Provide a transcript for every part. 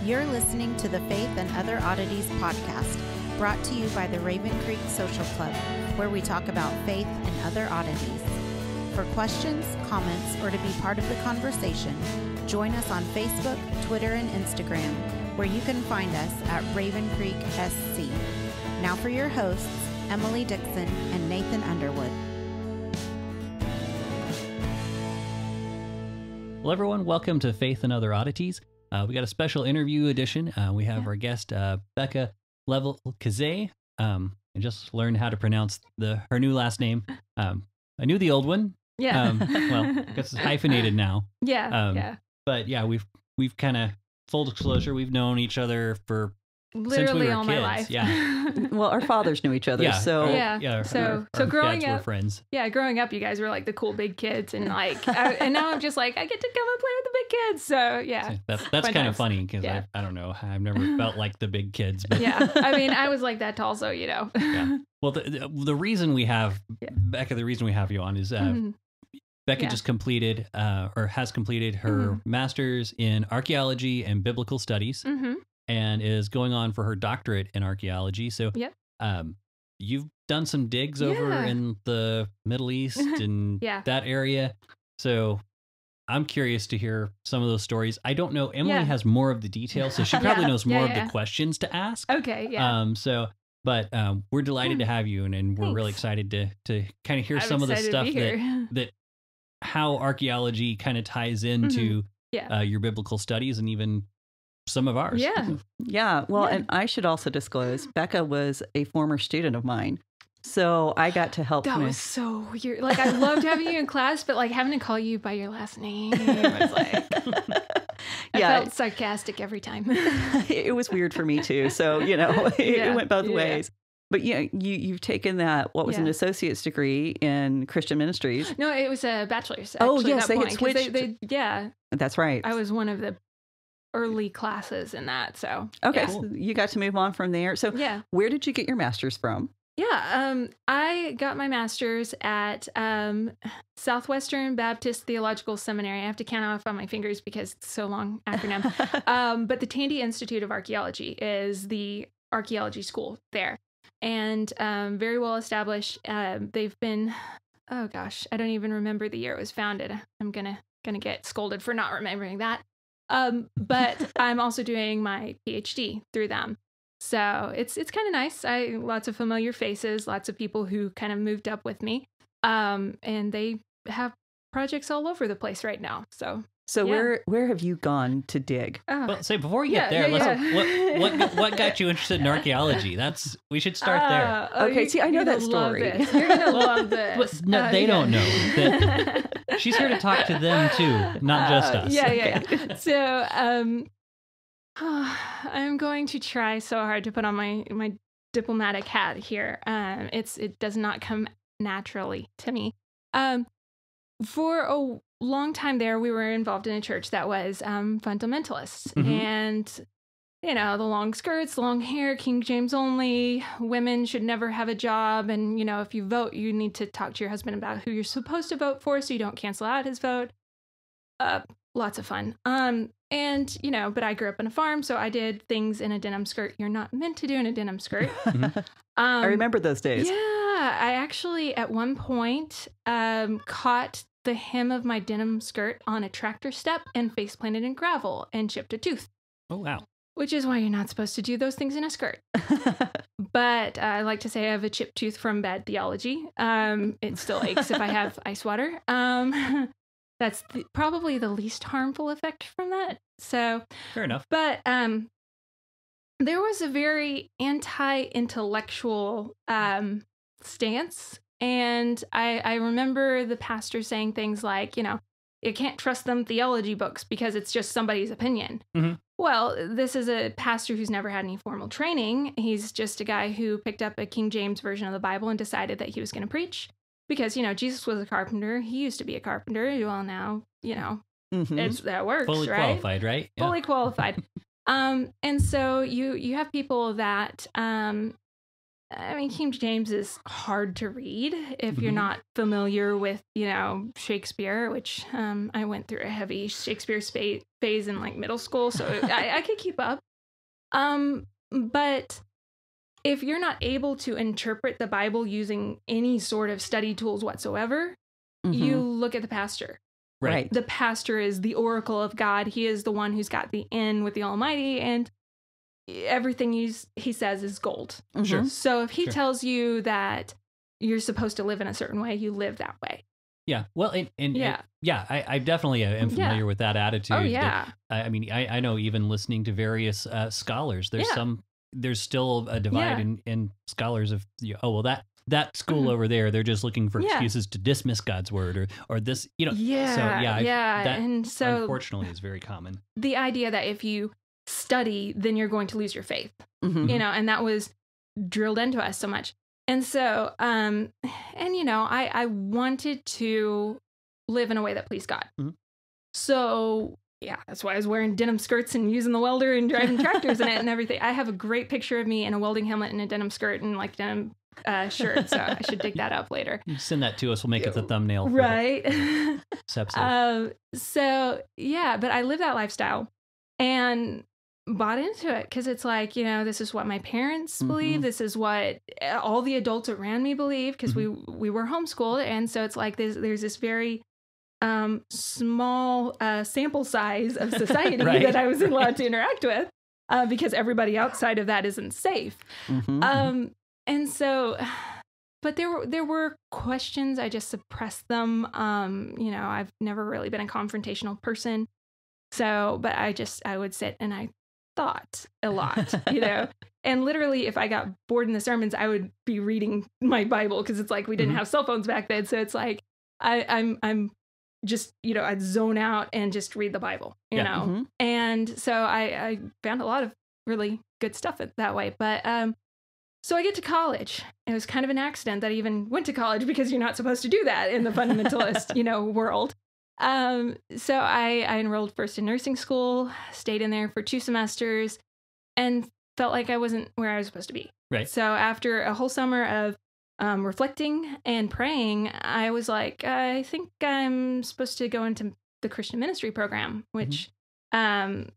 You're listening to the Faith and Other Oddities podcast, brought to you by the Raven Creek Social Club, where we talk about faith and other oddities. For questions, comments, or to be part of the conversation, join us on Facebook, Twitter, and Instagram, where you can find us at Raven Creek SC. Now for your hosts, Emily Dixon and Nathan Underwood. Hello, everyone. Welcome to Faith and Other Oddities. We got a special interview edition. We have our guest, Becca Level-Kazay. I just learned how to pronounce her new last name. I knew the old one. Yeah. Well, I guess it's hyphenated now. Yeah. But yeah, we've kind of, full disclosure, we've known each other for Literally since we were all kids. my life. Yeah. Well, our fathers knew each other, Yeah. so So growing dads were up, friends. yeah, growing up, you guys were like the cool big kids, and and now I'm just like, I get to come and play with the big kids. So yeah, That's Quite kind of nice. funny because Yeah. I don't know, I've never felt like the big kids. But yeah. I mean, I was like that tall, so you know. yeah. Well, the reason we have Yeah. Becca, the reason we have you on is Mhm. Becca Yeah. just completed or has completed her master's in archaeology and biblical studies, Mhm. and is going on for her doctorate in archaeology. So, Yep. You've done some digs over Yeah. in the Middle East and Yeah. that area. So I'm curious to hear some of those stories. I don't know. Emily Yeah. has more of the details, so she probably Yeah. knows more Yeah. of the questions to ask. Okay. Yeah. But we're delighted to have you, and we're really Thanks. excited to kind of hear I'm some of the excited to stuff be here. that how archaeology kind of ties into Yeah. your biblical studies and even some of ours. Yeah. yeah. Well, Yeah. and I should also disclose, Becca was a former student of mine, so I got to help. That was so weird. Like, I loved having you in class, but like having to call you by your last name was like, I Yeah. felt sarcastic every time. It was weird for me too. So it Yeah. went both Yeah. ways. But you've taken that, what was an Yeah. associate's degree in Christian ministries. No, it was a bachelor's. Oh, actually, yes, at that they had point, 'cause switched. Yeah, That's right. I was one of the early classes in that. So Okay, yeah. so you got to move on from there. So Yeah. where did you get your master's from? Yeah, I got my master's at Southwestern Baptist Theological Seminary. I have to count off on my fingers because it's so long acronym. But the Tandy Institute of Archaeology is the archaeology school there, and very well established. They've been, oh gosh, I don't even remember the year it was founded. I'm gonna get scolded for not remembering that. But I'm also doing my PhD through them. So it's kind of nice. Lots of familiar faces, lots of people who kind of moved up with me. And they have projects all over the place right now. So yeah. where have you gone to dig? Well, say before you get Yeah, there, yeah, what got you interested in archaeology? We should start there. Okay, see, I know that story. You're gonna love this. No, they don't know that. She's here to talk to them too, not just us. Yeah. So I'm going to try so hard to put on my diplomatic hat here. It does not come naturally to me. For a long time there, we were involved in a church that was fundamentalist, and the long skirts, long hair, King James only, women should never have a job, and if you vote, you need to talk to your husband about who you're supposed to vote for so you don't cancel out his vote. Lots of fun. But I grew up on a farm, so I did things in a denim skirt you're not meant to do in a denim skirt. I remember those days. Yeah, I actually at one point caught the hem of my denim skirt on a tractor step and face planted in gravel and chipped a tooth. Oh, wow. Which is why you're not supposed to do those things in a skirt. But I like to say I have a chipped tooth from bad theology. It still aches if I have ice water. That's probably the least harmful effect from that. So Fair enough. But there was a very anti-intellectual stance. And I remember the pastor saying things like, you can't trust them theology books because it's just somebody's opinion. Mm-hmm. Well, this is a pastor who's never had any formal training. He's just a guy who picked up a King James version of the Bible and decided that he was going to preach. Because, Jesus was a carpenter. He used to be a carpenter. Well, now, that works, Fully right? qualified, right? Yeah. Fully qualified. And so you have people that I mean, King James is hard to read if you're Mhm. not familiar with, Shakespeare, which I went through a heavy Shakespeare phase in like middle school, so I could keep up. But if you're not able to interpret the Bible using any sort of study tools whatsoever, you look at the pastor. Right. The pastor is the oracle of God. He is the one who's got the in with the Almighty, and everything he says is gold. Sure. So if he Sure. tells you that you're supposed to live in a certain way, you live that way. Yeah. Well, I definitely am familiar with that attitude. Oh, that- yeah. I mean, I know even listening to various scholars, there's still a divide in scholars of, that school over there, they're just looking for excuses to dismiss God's word or this, And so unfortunately is very common. the idea that if you study, then you're going to lose your faith, Mhm. and that was drilled into us so much. And so, I wanted to live in a way that pleased God. Mhm. So, that's why I was wearing denim skirts and using the welder and driving tractors in it and everything. I have a great picture of me in a welding helmet and a denim skirt and like denim shirt. So I should dig that up later. You send that to us. We'll make it the thumbnail. For Right. this episode. But I live that lifestyle and bought into it because it's like, this is what my parents believe. This is what all the adults around me believe because we were homeschooled. And so it's like there's this very small sample size of society Right. that I was allowed to interact with because everybody outside of that isn't safe. Mhm. And so, but there were questions. I just suppressed them. I've never really been a confrontational person. So, but I would sit and I thought a lot, and literally if I got bored in the sermons, I would be reading my Bible because it's like we didn't have cell phones back then. So it's like, I'm just, I'd zone out and just read the Bible, you know? Mhm. And so I found a lot of really good stuff that way. But, so I get to college. It was kind of an accident that I even went to college because you're not supposed to do that in the fundamentalist, world. So I enrolled first in nursing school, stayed in there for 2 semesters, and felt like I wasn't where I was supposed to be. Right. So after a whole summer of reflecting and praying, I was like, I think I'm supposed to go into the Christian ministry program, which the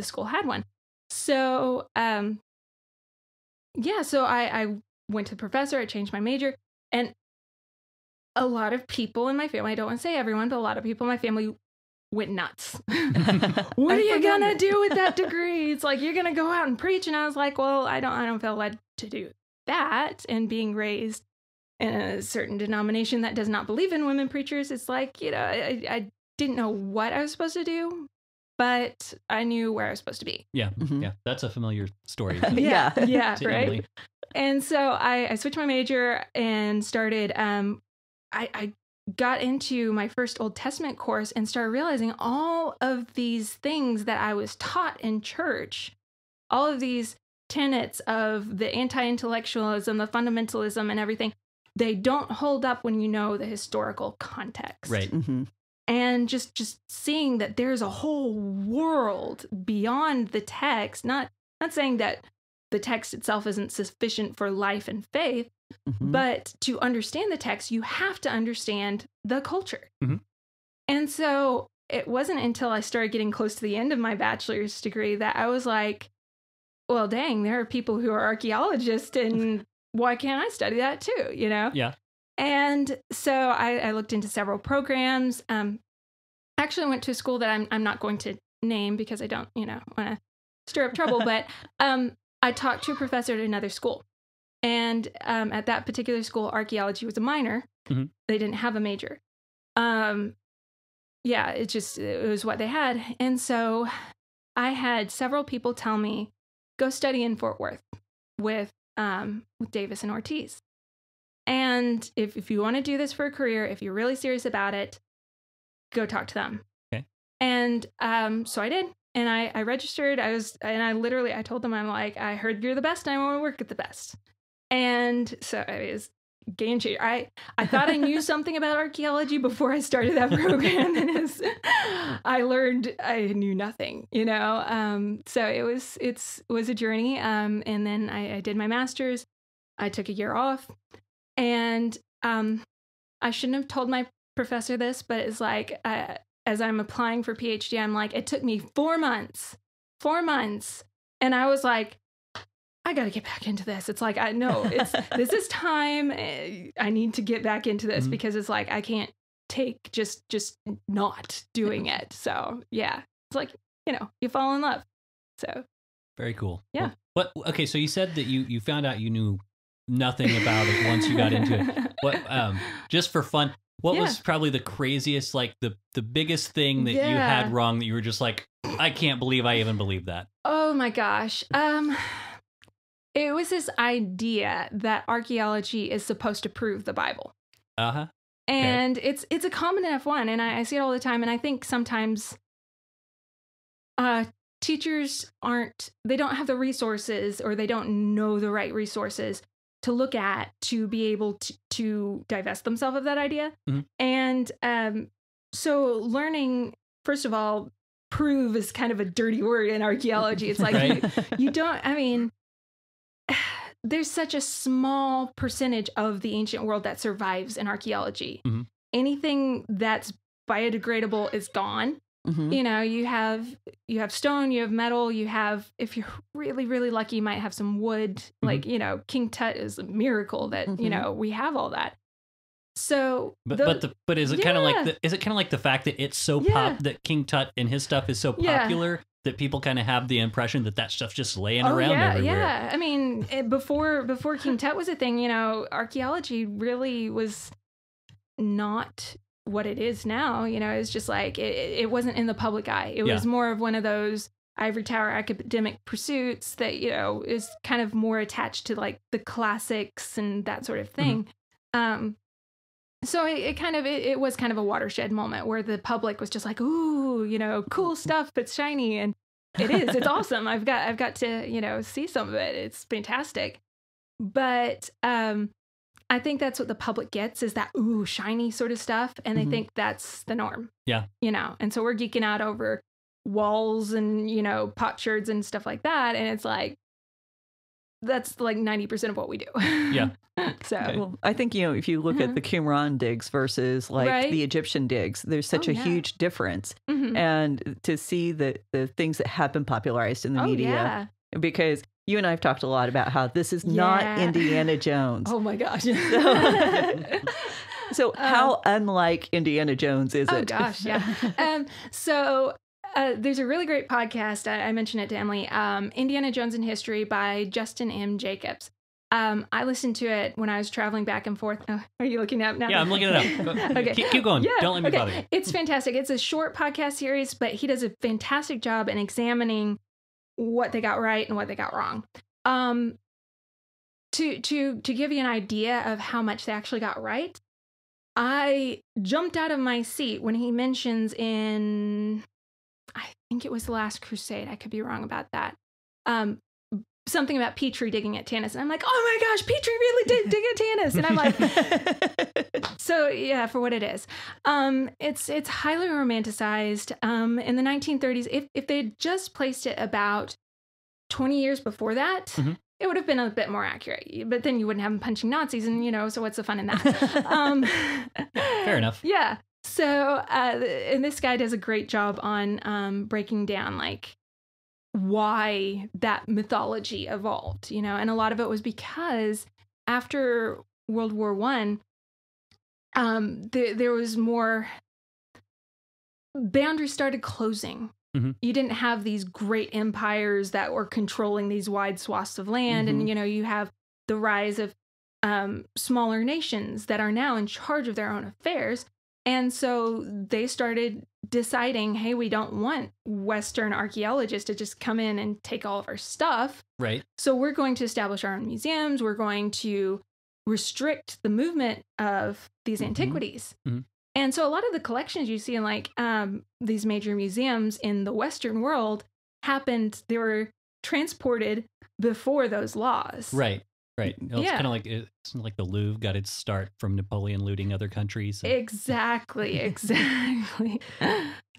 school had one. So so I went to the professor, I changed my major, and a lot of people in my family, I don't want to say everyone, but a lot of people in my family went nuts. What are you gonna do with that degree? It's like, you're gonna go out and preach. And I was like, well, I don't feel led to do that. And being raised in a certain denomination that does not believe in women preachers, it's like, I didn't know what I was supposed to do, but I knew where I was supposed to be. Yeah. Mhm. Yeah. That's a familiar story. Yeah. Yeah, to right. Emily. And so I switched my major and started, I got into my first Old Testament course and started realizing all of these things that I was taught in church, all of these tenets of the anti-intellectualism, the fundamentalism and everything, they don't hold up when you know the historical context. Right. Mhm. And just seeing that there's a whole world beyond the text, not saying that the text itself isn't sufficient for life and faith, Mhm. but to understand the text, you have to understand the culture. Mhm. And so it wasn't until I started getting close to the end of my bachelor's degree that I was like, well, dang, there are people who are archaeologists, and why can't I study that too, Yeah. And so I looked into several programs. Actually went to a school that I'm not going to name because I don't, want to stir up trouble, but I talked to a professor at another school. And at that particular school, archaeology was a minor. Mhm. They didn't have a major. It was what they had. And so I had several people tell me, go study in Fort Worth with Davis and Ortiz. And if you want to do this for a career, if you're really serious about it, go talk to them. Okay. And so I did. And I registered. I told them, I'm like, I heard you're the best and I want to work at the best. And so it was game changer. I thought I knew something about archaeology before I started that program. And I learned I knew nothing, So it was a journey. And then I did my master's. I took a year off, and I shouldn't have told my professor this, but it's like, as I'm applying for PhD, I'm like, it took me 4 months. And I was like, I got to get back into this. It's like, I know this is time. I need to get back into this because it's like, I can't take just not doing it. So yeah, it's like, you fall in love. So very cool. Yeah. Well, okay. So you said that you found out you knew nothing about it once you got into it. What, just for fun, what was probably the craziest, like the biggest thing that you had wrong that you were just like, I can't believe I even believed that? Oh my gosh. It was this idea that archaeology is supposed to prove the Bible. Uh-huh. And it's a common enough one, and I see it all the time, and I think sometimes teachers they don't have the resources, or they don't know the right resources to look at to be able to divest themselves of that idea. Mm-hmm. And so learning, first of all, prove is kind of a dirty word in archaeology. It's like, right? you don't, I mean, there's such a small percentage of the ancient world that survives in archaeology. Mm-hmm. Anything that's biodegradable is gone. Mm-hmm. You have stone, you have metal, you have, if you're really, really lucky, you might have some wood. Mm-hmm. Like, King Tut is a miracle that, we have all that. So, but is it kind of like the fact that it's so that King Tut and his stuff is so popular that people kind of have the impression that stuff's just laying around everywhere? Yeah. I mean, before King Tut was a thing, archaeology really was not what it is now. It's just like it wasn't in the public eye. It was more of one of those ivory tower academic pursuits that is kind of more attached to like the classics and that sort of thing. Mm-hmm. So it was kind of a watershed moment where the public was just like, ooh, cool stuff. It's shiny, and it is. It's awesome. I've got to see some of it. It's fantastic. But I think that's what the public gets, is that ooh, shiny sort of stuff, and they think that's the norm. Yeah. And so we're geeking out over walls and potsherds and stuff like that, and it's like that's like 90% of what we do. Yeah. So well, I think if you look at the Qumran digs versus like the Egyptian digs, there's such a huge difference. Mm-hmm. And to see the things that have been popularized in the media, because you and I have talked a lot about how this is not Indiana Jones. Oh my gosh. So how unlike Indiana Jones is it? Oh gosh, yeah. So there's a really great podcast. I mentioned it to Emily. Indiana Jones in History by Justin M. Jacobs. I listened to it when I was traveling back and forth. Oh, are you looking it up now? Yeah, I'm looking it up. Okay. Keep going. Yeah, don't let me bother you. It's fantastic. It's a short podcast series, but he does a fantastic job in examining what they got right and what they got wrong. To give you an idea of how much they actually got right, I jumped out of my seat when he mentions in, I think it was The Last Crusade, I could be wrong about that, something about Petrie digging at Tanis. And I'm like, oh my gosh, Petrie really did dig at Tanis. And I'm like, so yeah, for what it is. It's highly romanticized. In the 1930s, if they'd just placed it about 20 years before that, it would have been a bit more accurate. But then you wouldn't have them punching Nazis, and so what's the fun in that? Fair enough. Yeah. So, and this guy does a great job on breaking down like why that mythology evolved, and a lot of it was because after World War I, there was more, boundaries started closing. Mm-hmm. You didn't have these great empires that were controlling these wide swaths of land. And, you have the rise of smaller nations that are now in charge of their own affairs. And so they started deciding, hey, we don't want Western archaeologists to just come in and take all of our stuff. Right. So we're going to establish our own museums. We're going to restrict the movement of these antiquities. Mm-hmm. And so a lot of the collections you see in like these major museums in the Western world they were transported before those laws. Right. Right. It's kind of like the Louvre got its start from Napoleon looting other countries. Exactly.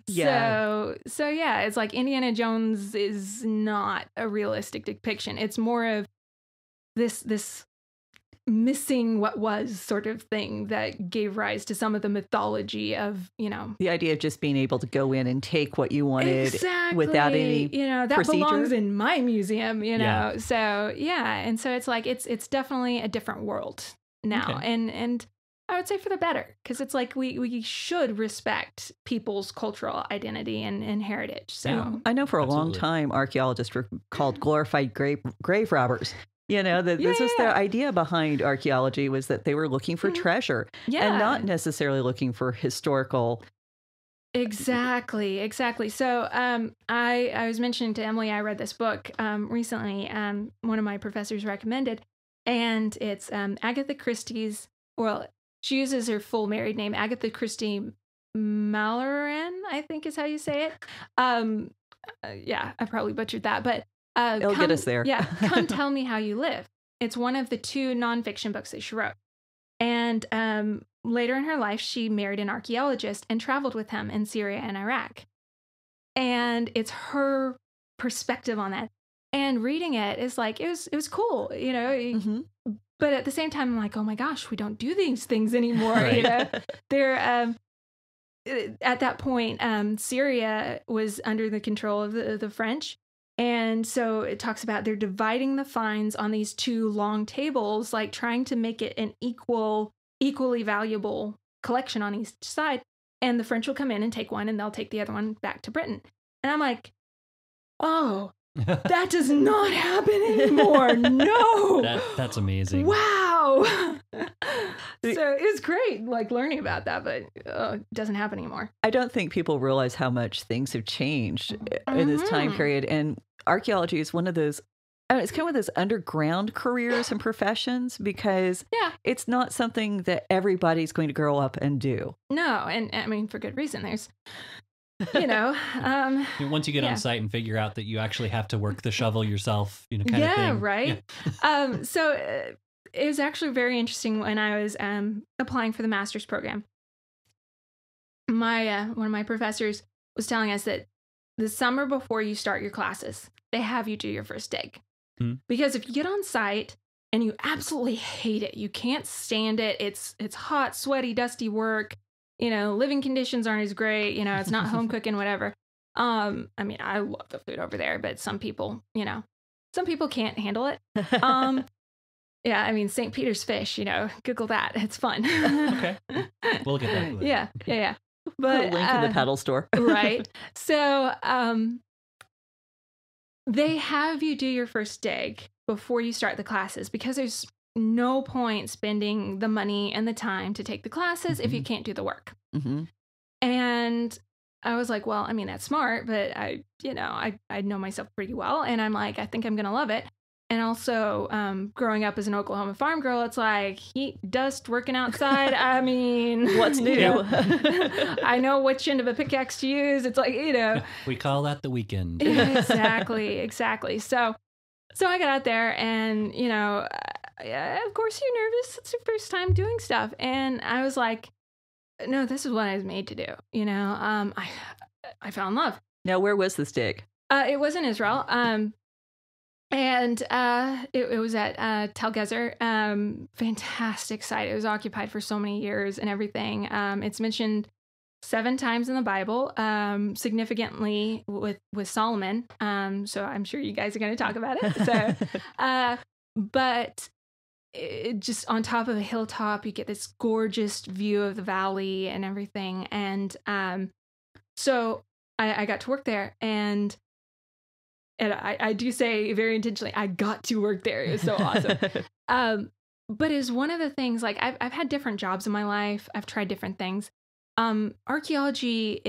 Yeah. So yeah, it's like Indiana Jones is not a realistic depiction. It's more of this missing what was sort of thing that gave rise to some of the mythology of, the idea of just being able to go in and take what you wanted without any that procedure. belongs in my museum, So and so it's like it's definitely a different world now. Okay. And I would say for the better, because it's like we should respect people's cultural identity and heritage. So I know for a long time archaeologists were called glorified grave robbers. This was the idea behind archaeology, was that they were looking for treasure and not necessarily looking for historical. Exactly. So I was mentioning to Emily, I read this book recently. One of my professors recommended, and it's Agatha Christie's, well, she uses her full married name, Agatha Christie Malloran, I think is how you say it. I probably butchered that, but it'll get us there. Come Tell Me How You Live. It's one of the 2 nonfiction books that she wrote. And later in her life, she married an archaeologist and traveled with him in Syria and Iraq. And it's her perspective on that. And reading it is like, it was cool, Mm-hmm. But at the same time, I'm like, oh my gosh, we don't do these things anymore. Right. They're at that point, Syria was under the control of the French. And so it talks about they're dividing the finds on these 2 long tables, like trying to make it an equally valuable collection on each side. And the French will come in and take one, and they'll take the other one back to Britain. And I'm like, oh, that does not happen anymore. No. That's amazing. Wow. So it was great, like learning about that, but it doesn't happen anymore. I don't think people realize how much things have changed in this time period. And archaeology is one of those, it's kind of those underground careers and professions, because it's not something that everybody's going to grow up and do. No. And I mean, for good reason. There's, once you get on site and figure out that you actually have to work the shovel yourself, kind of thing. Right. Yeah. So it was actually very interesting when I was applying for the master's program. One of my professors was telling us that the summer before you start your classes, they have you do your first dig. Because if you get on site and you absolutely hate it, you can't stand it, it's hot, sweaty, dusty work, living conditions aren't as great, it's not home cooking, whatever. I mean, I love the food over there, but some people can't handle it. Yeah, I mean, St. Peter's fish, Google that. It's fun. Okay. We'll get that later. Yeah. But link in the pedal store. Right. So they have you do your first dig before you start the classes, because there's no point spending the money and the time to take the classes if you can't do the work. Mm-hmm. And I was like, well, I mean, that's smart, but I know myself pretty well. And I'm like, I think I'm going to love it. And also, growing up as an Oklahoma farm girl, it's like heat, dust, working outside. I mean, what's new? I know which end of a pickaxe to use. It's like, we call that the weekend. Exactly. So I got out there, and of course you're nervous. It's your first time doing stuff, and I was like, no, this is what I was made to do. I fell in love. Now, where was this dig? It was in Israel. And it was at Tel Gezer. Fantastic site. It was occupied for so many years and everything. It's mentioned 7 times in the Bible, significantly with Solomon. So I'm sure you guys are going to talk about it. So, but it just on top of a hilltop, you get this gorgeous view of the valley and everything. And so I got to work there, and I do say very intentionally, I got to work there. It was so awesome. But it's one of the things, like I've had different jobs in my life. I've tried different things. Archaeology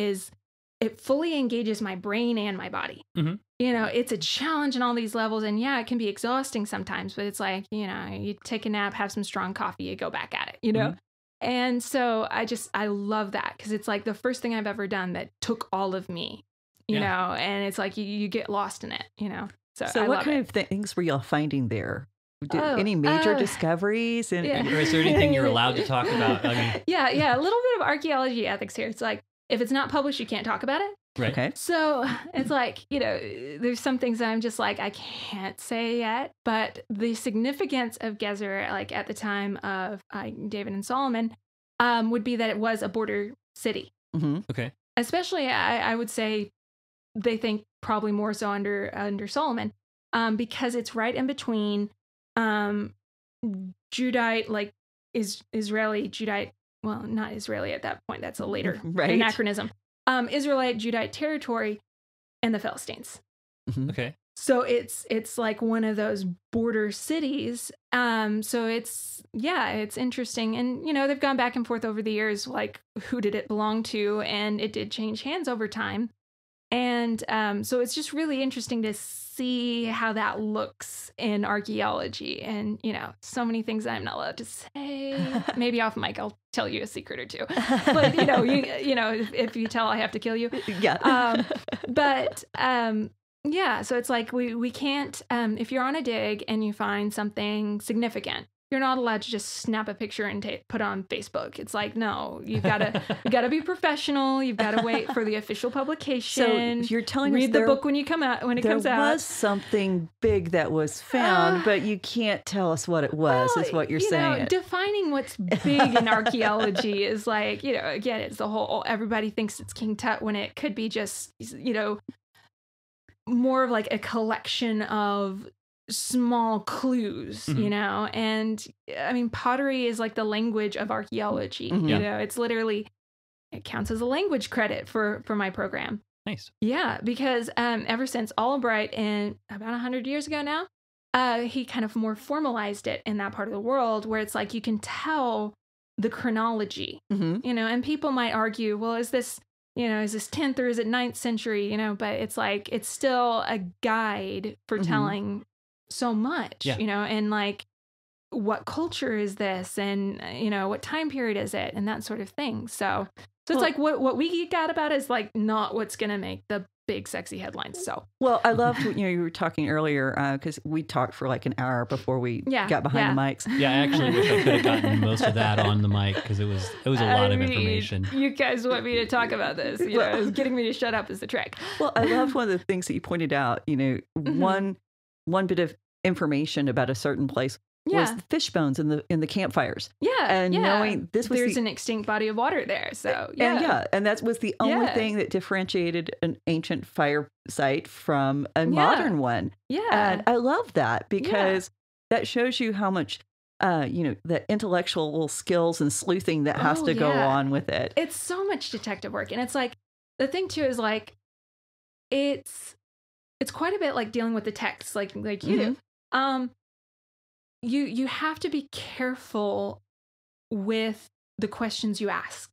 it fully engages my brain and my body. Mm-hmm. It's a challenge on all these levels. And yeah, it can be exhausting sometimes, but it's like, you take a nap, have some strong coffee, you go back at it, Mm-hmm. And so I love that, because it's like the first thing I've ever done that took all of me. And it's like you get lost in it, So what kind of things were y'all finding there? Any major discoveries? Or is there anything you're allowed to talk about? I mean, yeah, a little bit of archaeology ethics here. It's like, if it's not published, you can't talk about it. Right. Okay. So it's like, there's some things that I'm just like, I can't say yet, but the significance of Gezer, like at the time of David and Solomon, would be that it was a border city. Mm-hmm. Okay. Especially, I would say they think probably more so under Solomon, because it's right in between Judite, like Israeli Judite, well, not Israeli at that point. That's a later anachronism. Israelite Judite territory and the Philistines. Mm-hmm. Okay. So it's like one of those border cities. So it's interesting. And, they've gone back and forth over the years, like who did it belong to? And it did change hands over time. And so it's just really interesting to see how that looks in archaeology. And, so many things that I'm not allowed to say. Maybe off mic, I'll tell you a secret or two. But, if you tell, I have to kill you. Yeah. Yeah, so it's like we can't, if you're on a dig and you find something significant, you're not allowed to just snap a picture and put on Facebook. It's like, no, you gotta be professional. You've got to wait for the official publication. So you're telling read us the book when it comes out. There was something big that was found, but you can't tell us what it was, is what you're saying. Defining what's big in archaeology is like, again, it's the whole, everybody thinks it's King Tut when it could be just, more of like a collection of small clues, and I mean, pottery is like the language of archaeology. Mm-hmm. It's literally, it counts as a language credit for my program. Nice. Yeah, because ever since Albright, and about 100 years ago now, he kind of more formalized it in that part of the world where it's like you can tell the chronology, and people might argue, well, is this 10th or is it 9th century, but it's like, it's still a guide for telling so much, and like, what culture is this? And, what time period is it? And that sort of thing. So it's like what we geek out about is like not what's going to make the big sexy headlines. So, well, I loved what you were talking earlier, because we talked for like an hour before we got behind the mics. Yeah, I actually wish I could have gotten most of that on the mic, because it was a lot of information. You guys want me to talk about this? Getting me to shut up is the trick. Well, I loved one of the things that you pointed out. One bit of information about a certain place was the fish bones in the campfires. Yeah, and knowing this was there's an extinct body of water there. So and that was the only thing that differentiated an ancient fire site from a modern one. Yeah, and I love that, because that shows you how much the intellectual skills and sleuthing that has to go on with it. It's so much detective work, and it's like the thing too is like it's quite a bit like dealing with the text, like you do. You have to be careful with the questions you ask.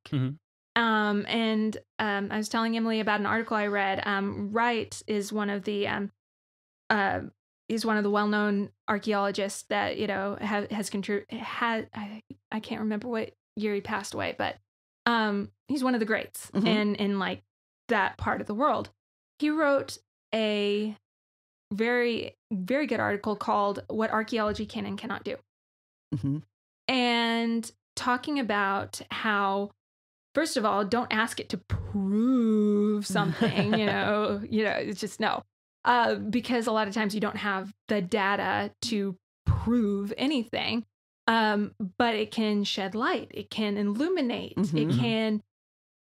And I was telling Emily about an article I read. Wright is one of the he's one of the well-known archaeologists that has contributed. I can't remember what year he passed away, but he's one of the greats in like that part of the world. He wrote a very, very good article called "What Archaeology Can and Cannot Do," and talking about how, first of all, don't ask it to prove something. It's just no, because a lot of times you don't have the data to prove anything. But it can shed light. It can illuminate. It can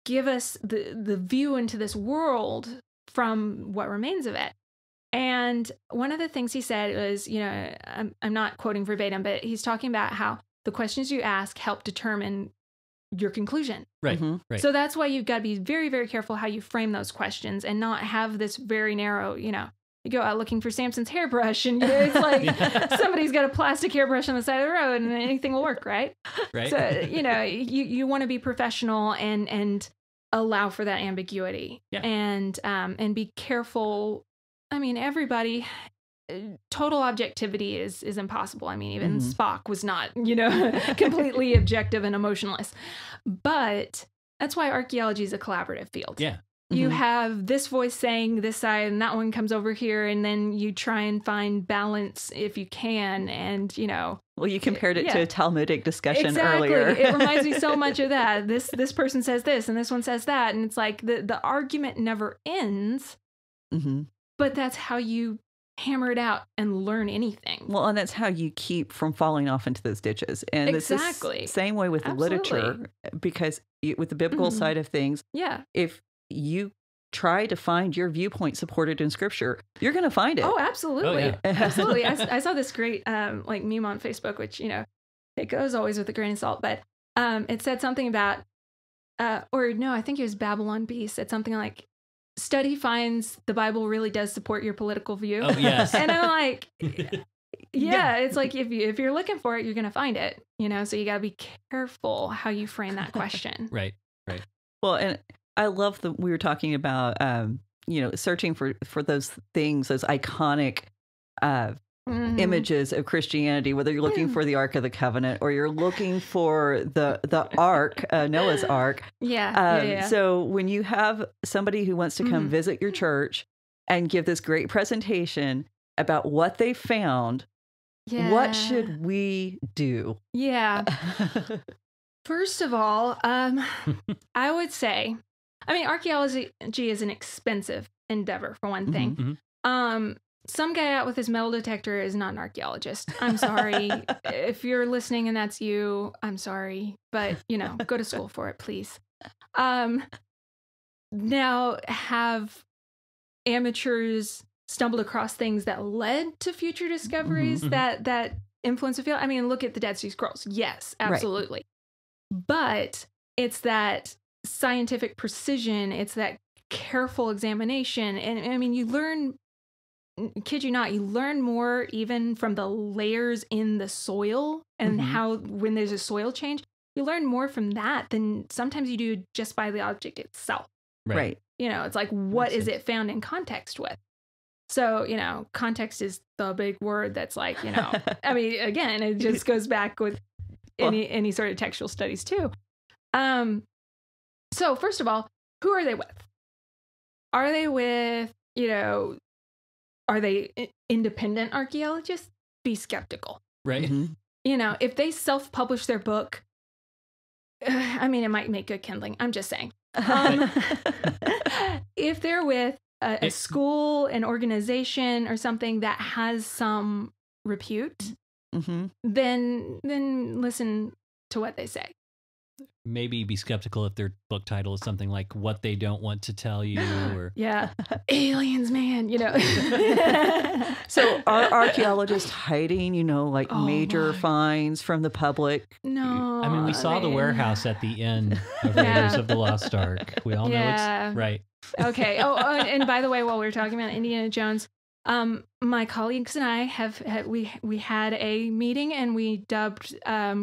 give us the view into this world from what remains of it. And one of the things he said was, I'm not quoting verbatim, but he's talking about how the questions you ask help determine your conclusion. Right. Right. So that's why you've got to be very, very careful how you frame those questions and not have this very narrow, you go out looking for Samson's hairbrush and it's like somebody's got a plastic hairbrush on the side of the road and anything will work, right? Right. So, you want to be professional and allow for that ambiguity and be careful. I mean, everybody, total objectivity is impossible. I mean, even Spock was not, completely objective and emotionless. But that's why archaeology is a collaborative field. Yeah. You have this voice saying this side and that one comes over here, and then you try and find balance if you can. And, well, you compared it to a Talmudic discussion earlier. It reminds me so much of that. This person says this and this one says that. And it's like the argument never ends, but that's how you hammer it out and learn anything. Well, and that's how you keep from falling off into those ditches. And exactly. This is the same way with the literature, because with the biblical side of things, if you try to find your viewpoint supported in scripture, you're going to find it. Oh, absolutely. Oh, yeah. Absolutely. I saw this great meme on Facebook, which, it goes always with a grain of salt, but it said something about, I think it was Babylon Bee said something like, study finds the Bible really does support your political view. Oh, yes. And I'm like, it's like, if you're looking for it, you're going to find it, so you got to be careful how you frame that question. Right. Well, and I love that we were talking about, searching for those things, those iconic images of Christianity, whether you're looking for the Ark of the Covenant or you're looking for the Ark, Noah's Ark. So when you have somebody who wants to come visit your church and give this great presentation about what they found, what should we do? Yeah. First of all, I would say, archaeology is an expensive endeavor, for one thing. Some guy out with his metal detector is not an archaeologist. I'm sorry. If you're listening and that's you, I'm sorry. But, go to school for it, please. Now, have amateurs stumbled across things that led to future discoveries that influence the field? Look at the Dead Sea Scrolls. Yes, absolutely. Right. But it's that scientific precision. It's that careful examination. And you learn, kid you not, you learn more even from the layers in the soil and how, when there's a soil change, you learn more from that than sometimes you do just by the object itself. Right. It's like, what is it found in context with? So, context is the big word that's like, again, it just goes back with any sort of textual studies too. So first of all, who are they with? Are they with, are they independent archaeologists? Be skeptical. Right. If they self-publish their book, it might make good kindling. I'm just saying. If they're with a school, an organization, or something that has some repute, then listen to what they say. Maybe be skeptical if their book title is something like "What They Don't Want to Tell You" or aliens, man. So are archaeologists hiding, major finds from the public? No. We saw the warehouse at the end of Raiders of the Lost Ark. We all know it's right. Okay. And by the way, while we were talking about Indiana Jones, my colleagues and I we had a meeting and we dubbed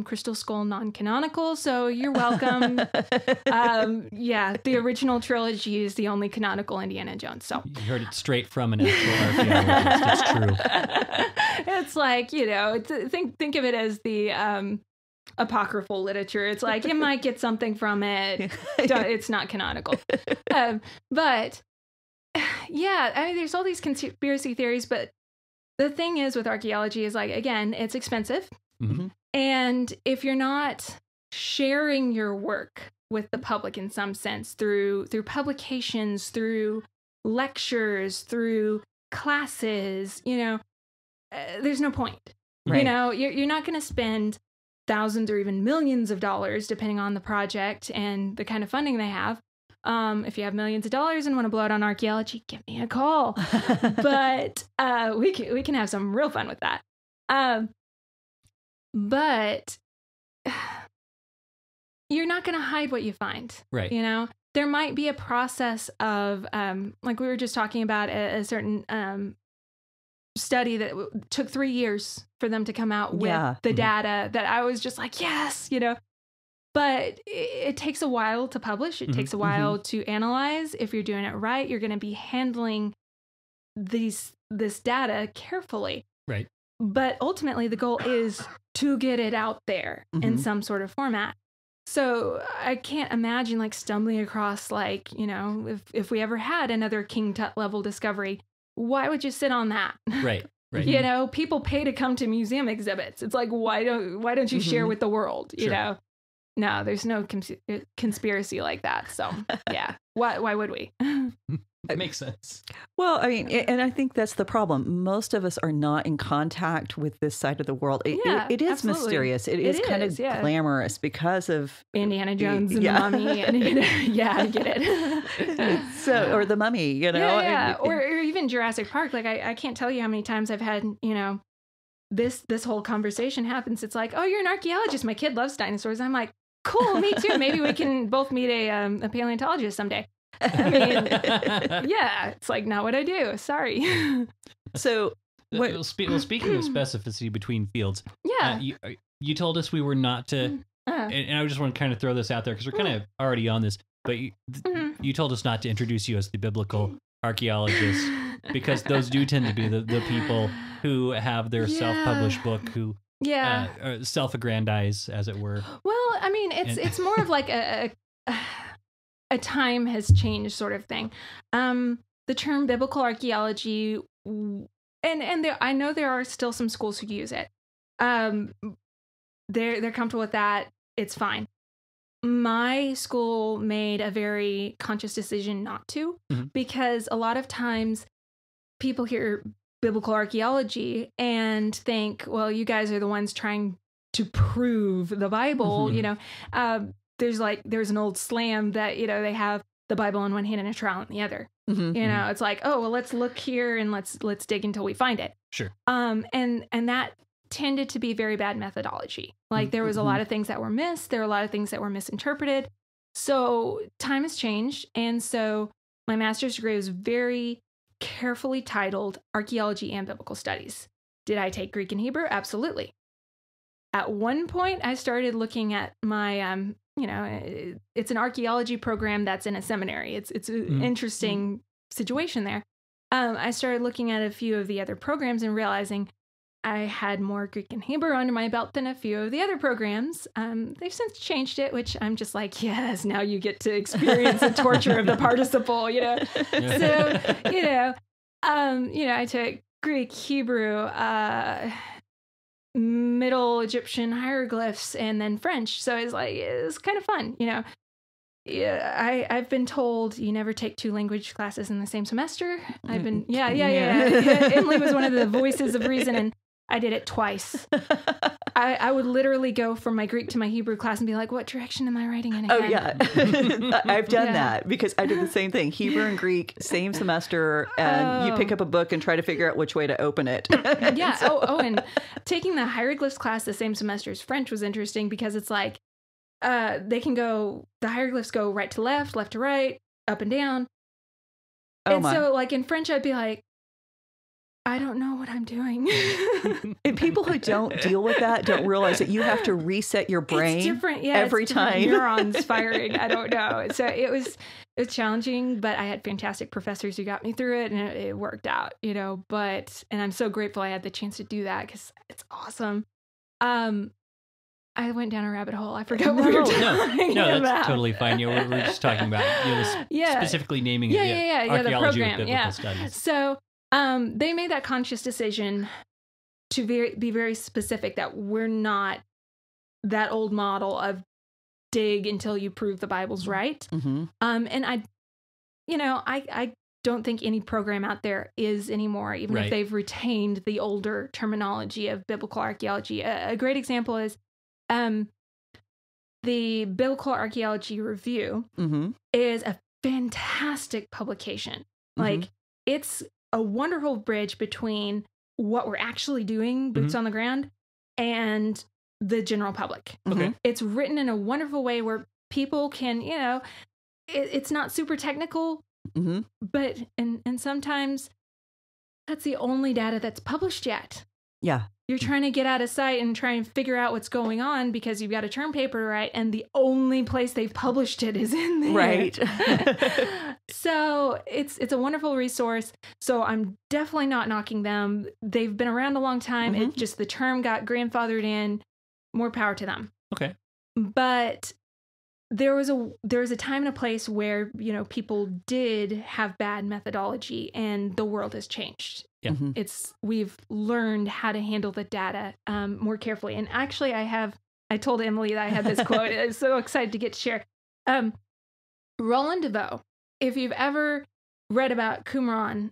Crystal Skull non-canonical. So you're welcome. The original trilogy is the only canonical Indiana Jones. So you heard it straight from an actual archaeologist. It's true. It's like, think of it as the apocryphal literature. It's like you might get something from it. It's not canonical. But there's all these conspiracy theories, but the thing is with archaeology is, like, again, it's expensive. And if you're not sharing your work with the public in some sense through publications, through lectures, through classes, there's no point. Right. You're not going to spend thousands or even millions of dollars, depending on the project and the kind of funding they have. If you have millions of dollars and want to blow it on archaeology, give me a call. But we can have some real fun with that. But you're not going to hide what you find. Right. There might be a process of, like we were just talking about a certain study that took 3 years for them to come out with the data that I was just like, yes, But it takes a while to publish. It takes a while to analyze. If you're doing it right, you're going to be handling this data carefully. Right. But ultimately, the goal is to get it out there in some sort of format. So I can't imagine like stumbling across like, if we ever had another King Tut level discovery, why would you sit on that? Right. Right. People pay to come to museum exhibits. It's like, why don't you share with the world? You know? No, there's no conspiracy like that. So yeah, why would we? It makes sense. Well, I mean, and I think that's the problem. Most of us are not in contact with this side of the world. It is absolutely mysterious. It is kind of glamorous because of Indiana Jones and the Mummy. And, I get it. Or the Mummy, Yeah. Or even Jurassic Park. Like, I can't tell you how many times I've had, this whole conversation happens. It's like, oh, you're an archaeologist. My kid loves dinosaurs. I'm like, cool, me too. Maybe we can both meet a paleontologist someday. I mean, it's like not what I do. Sorry. So, speaking of specificity between fields, you told us we were not to, and I just want to kind of throw this out there because we're kind of already on this, but you told us not to introduce you as the biblical archaeologist because those do tend to be the people who have their self-published book who self-aggrandize, as it were. Well, I mean, it's more of like a time has changed sort of thing. The term biblical archaeology, and I know there are still some schools who use it. They're comfortable with that. It's fine. My school made a very conscious decision not to, because a lot of times people hear biblical archaeology and think, well, you guys are the ones trying to prove the Bible, there's an old slam that, they have the Bible in one hand and a trowel in the other. It's like, oh, well, let's look here and let's dig until we find it. Sure. And that tended to be very bad methodology. Like there was a lot of things that were missed. There were a lot of things that were misinterpreted. So time has changed. And so my master's degree was very carefully titled Archaeology and Biblical Studies. Did I take Greek and Hebrew? Absolutely. At one point, I started looking at my, it's an archaeology program that's in a seminary. It's an interesting situation there. I started looking at a few of the other programs and realizing I had more Greek and Hebrew under my belt than a few of the other programs. They've since changed it, which I'm just like, yes, now you get to experience the torture of the participle, So, I took Greek, Hebrew, Middle Egyptian hieroglyphs, and then French. So it's kind of fun, Yeah, I've been told you never take 2 language classes in the same semester. I've been, Emily was one of the voices of reason, and I did it twice. I would literally go from my Greek to my Hebrew class and be like, what direction am I writing in again? Oh, yeah. I've done that because I did the same thing. Hebrew and Greek, same semester, and you pick up a book and try to figure out which way to open it. Yeah. And taking the hieroglyphs class the same semester as French was interesting because it's like, the hieroglyphs go right to left to right, up and down. So like in French, I'd be like, I don't know what I'm doing. And people who don't deal with that don't realize that you have to reset your brain every time. Neurons firing. I don't know. So it was challenging, but I had fantastic professors who got me through it and it worked out, and I'm so grateful I had the chance to do that because it's awesome. I went down a rabbit hole. I forgot what we were talking about. No, that's totally fine. We're just talking about specifically naming it. Archaeology the program, with biblical studies. So they made that conscious decision to be very specific that we're not that old model of dig until you prove the Bible's right. And I don't think any program out there is anymore, even if they've retained the older terminology of biblical archaeology. A great example is the Biblical Archaeology Review is a fantastic publication. Like it's a wonderful bridge between what we're actually doing, boots on the ground, and the general public. Okay. It's written in a wonderful way where people can, it's not super technical, but and sometimes that's the only data that's published yet. Yeah. You're trying to get out of sight and try and figure out what's going on because you've got a term paper to write, and the only place they've published it is in there. Right. So it's a wonderful resource. So I'm definitely not knocking them. They've been around a long time. It just the term got grandfathered in. More power to them. Okay. But there was a time and a place where, you know, people did have bad methodology, and the world has changed. Yeah. We've learned how to handle the data more carefully. And actually I told Emily that I had this quote. I was so excited to get to share. Roland DeVoe, if you've ever read about Qumran,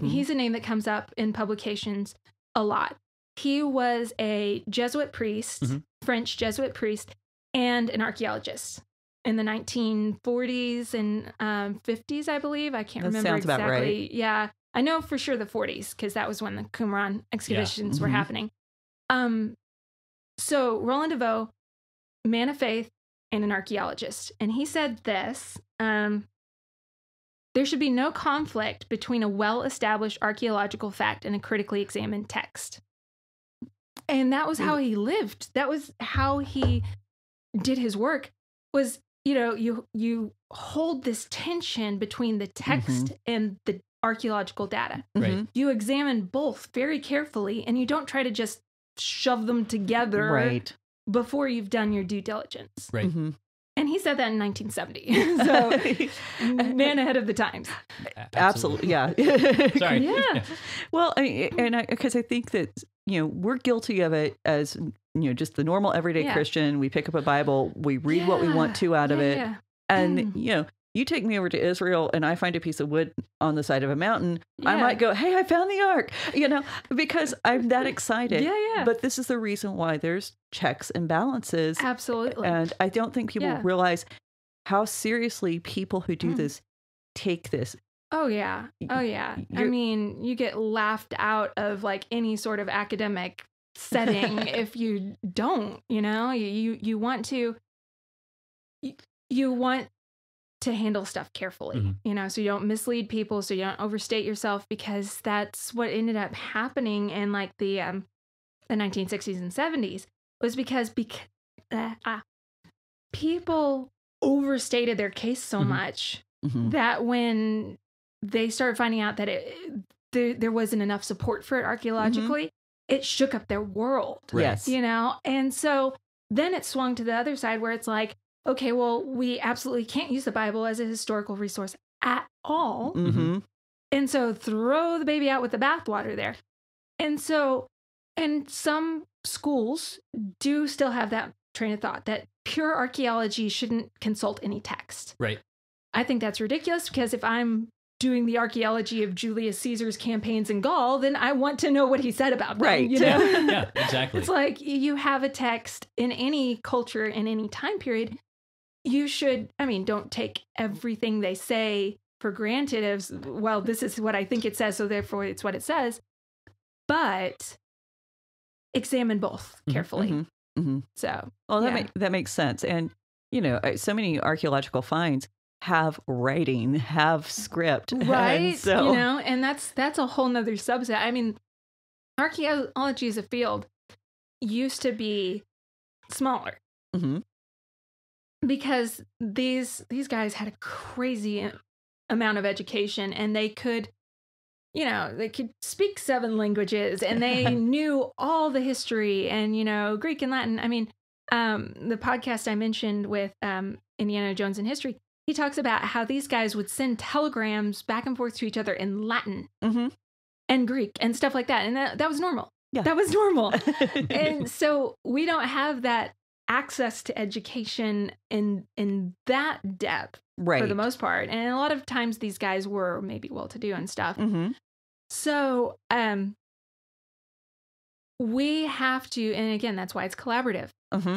he's a name that comes up in publications a lot. He was a Jesuit priest, French Jesuit priest, and an archaeologist in the 1940s and 50s, I believe. I can't remember exactly. Sounds about right. Yeah. I know for sure the 40s, because that was when the Qumran expeditions were happening. So Roland DeVoe, man of faith and an archaeologist. And he said this, there should be no conflict between a well-established archaeological fact and a critically examined text. And that was how he lived. That was how he did his work, was, you know, you hold this tension between the text and the archaeological data. Right. You examine both very carefully, and you don't try to just shove them together before you've done your due diligence. Right. And he said that in 1970. So, man ahead of the times. Absolutely. Yeah. Sorry. Yeah. Well, because I think that, you know, we're guilty of it as, you know, just the normal everyday Christian. We pick up a Bible, we read what we want to out of it. And, you know, you take me over to Israel and I find a piece of wood on the side of a mountain. I might go, hey, I found the ark, you know, because I'm that excited. But this is the reason why there's checks and balances. Absolutely. And I don't think people realize how seriously people who do this take this. Oh, yeah. Oh, yeah. I mean, you get laughed out of like any sort of academic setting if you don't, you know, you want to handle stuff carefully, you know, so you don't mislead people, so you don't overstate yourself, because that's what ended up happening in like the 1960s and 70s, was because people overstated their case so much that when they started finding out that there wasn't enough support for it archaeologically, it shook up their world. Yes. You know, and so then it swung to the other side where it's like, okay, well, we absolutely can't use the Bible as a historical resource at all. And so throw the baby out with the bathwater there. And so, and some schools do still have that train of thought that pure archaeology shouldn't consult any text. Right. I think that's ridiculous, because if I'm doing the archaeology of Julius Caesar's campaigns in Gaul, then I want to know what he said about them. Right. You know? Yeah, exactly. It's like you have a text in any culture, in any time period. You should, I mean, don't take everything they say for granted as, well, this is what I think it says, so therefore it's what it says. But examine both carefully. So, well, that makes sense. And, you know, so many archaeological finds have writing, have script. Right. So, you know, and that's a whole nother subset. I mean, archaeology as a field used to be smaller. Because these guys had a crazy amount of education, and they could, you know, they could speak 7 languages, and they knew all the history and, you know, Greek and Latin. I mean, the podcast I mentioned with Indiana Jones in History, he talks about how these guys would send telegrams back and forth to each other in Latin and Greek and stuff like that. And that was normal. Yeah. That was normal. And so we don't have that access to education in that depth for the most part. And a lot of times these guys were maybe well-to-do and stuff. So we have to, and again, that's why it's collaborative,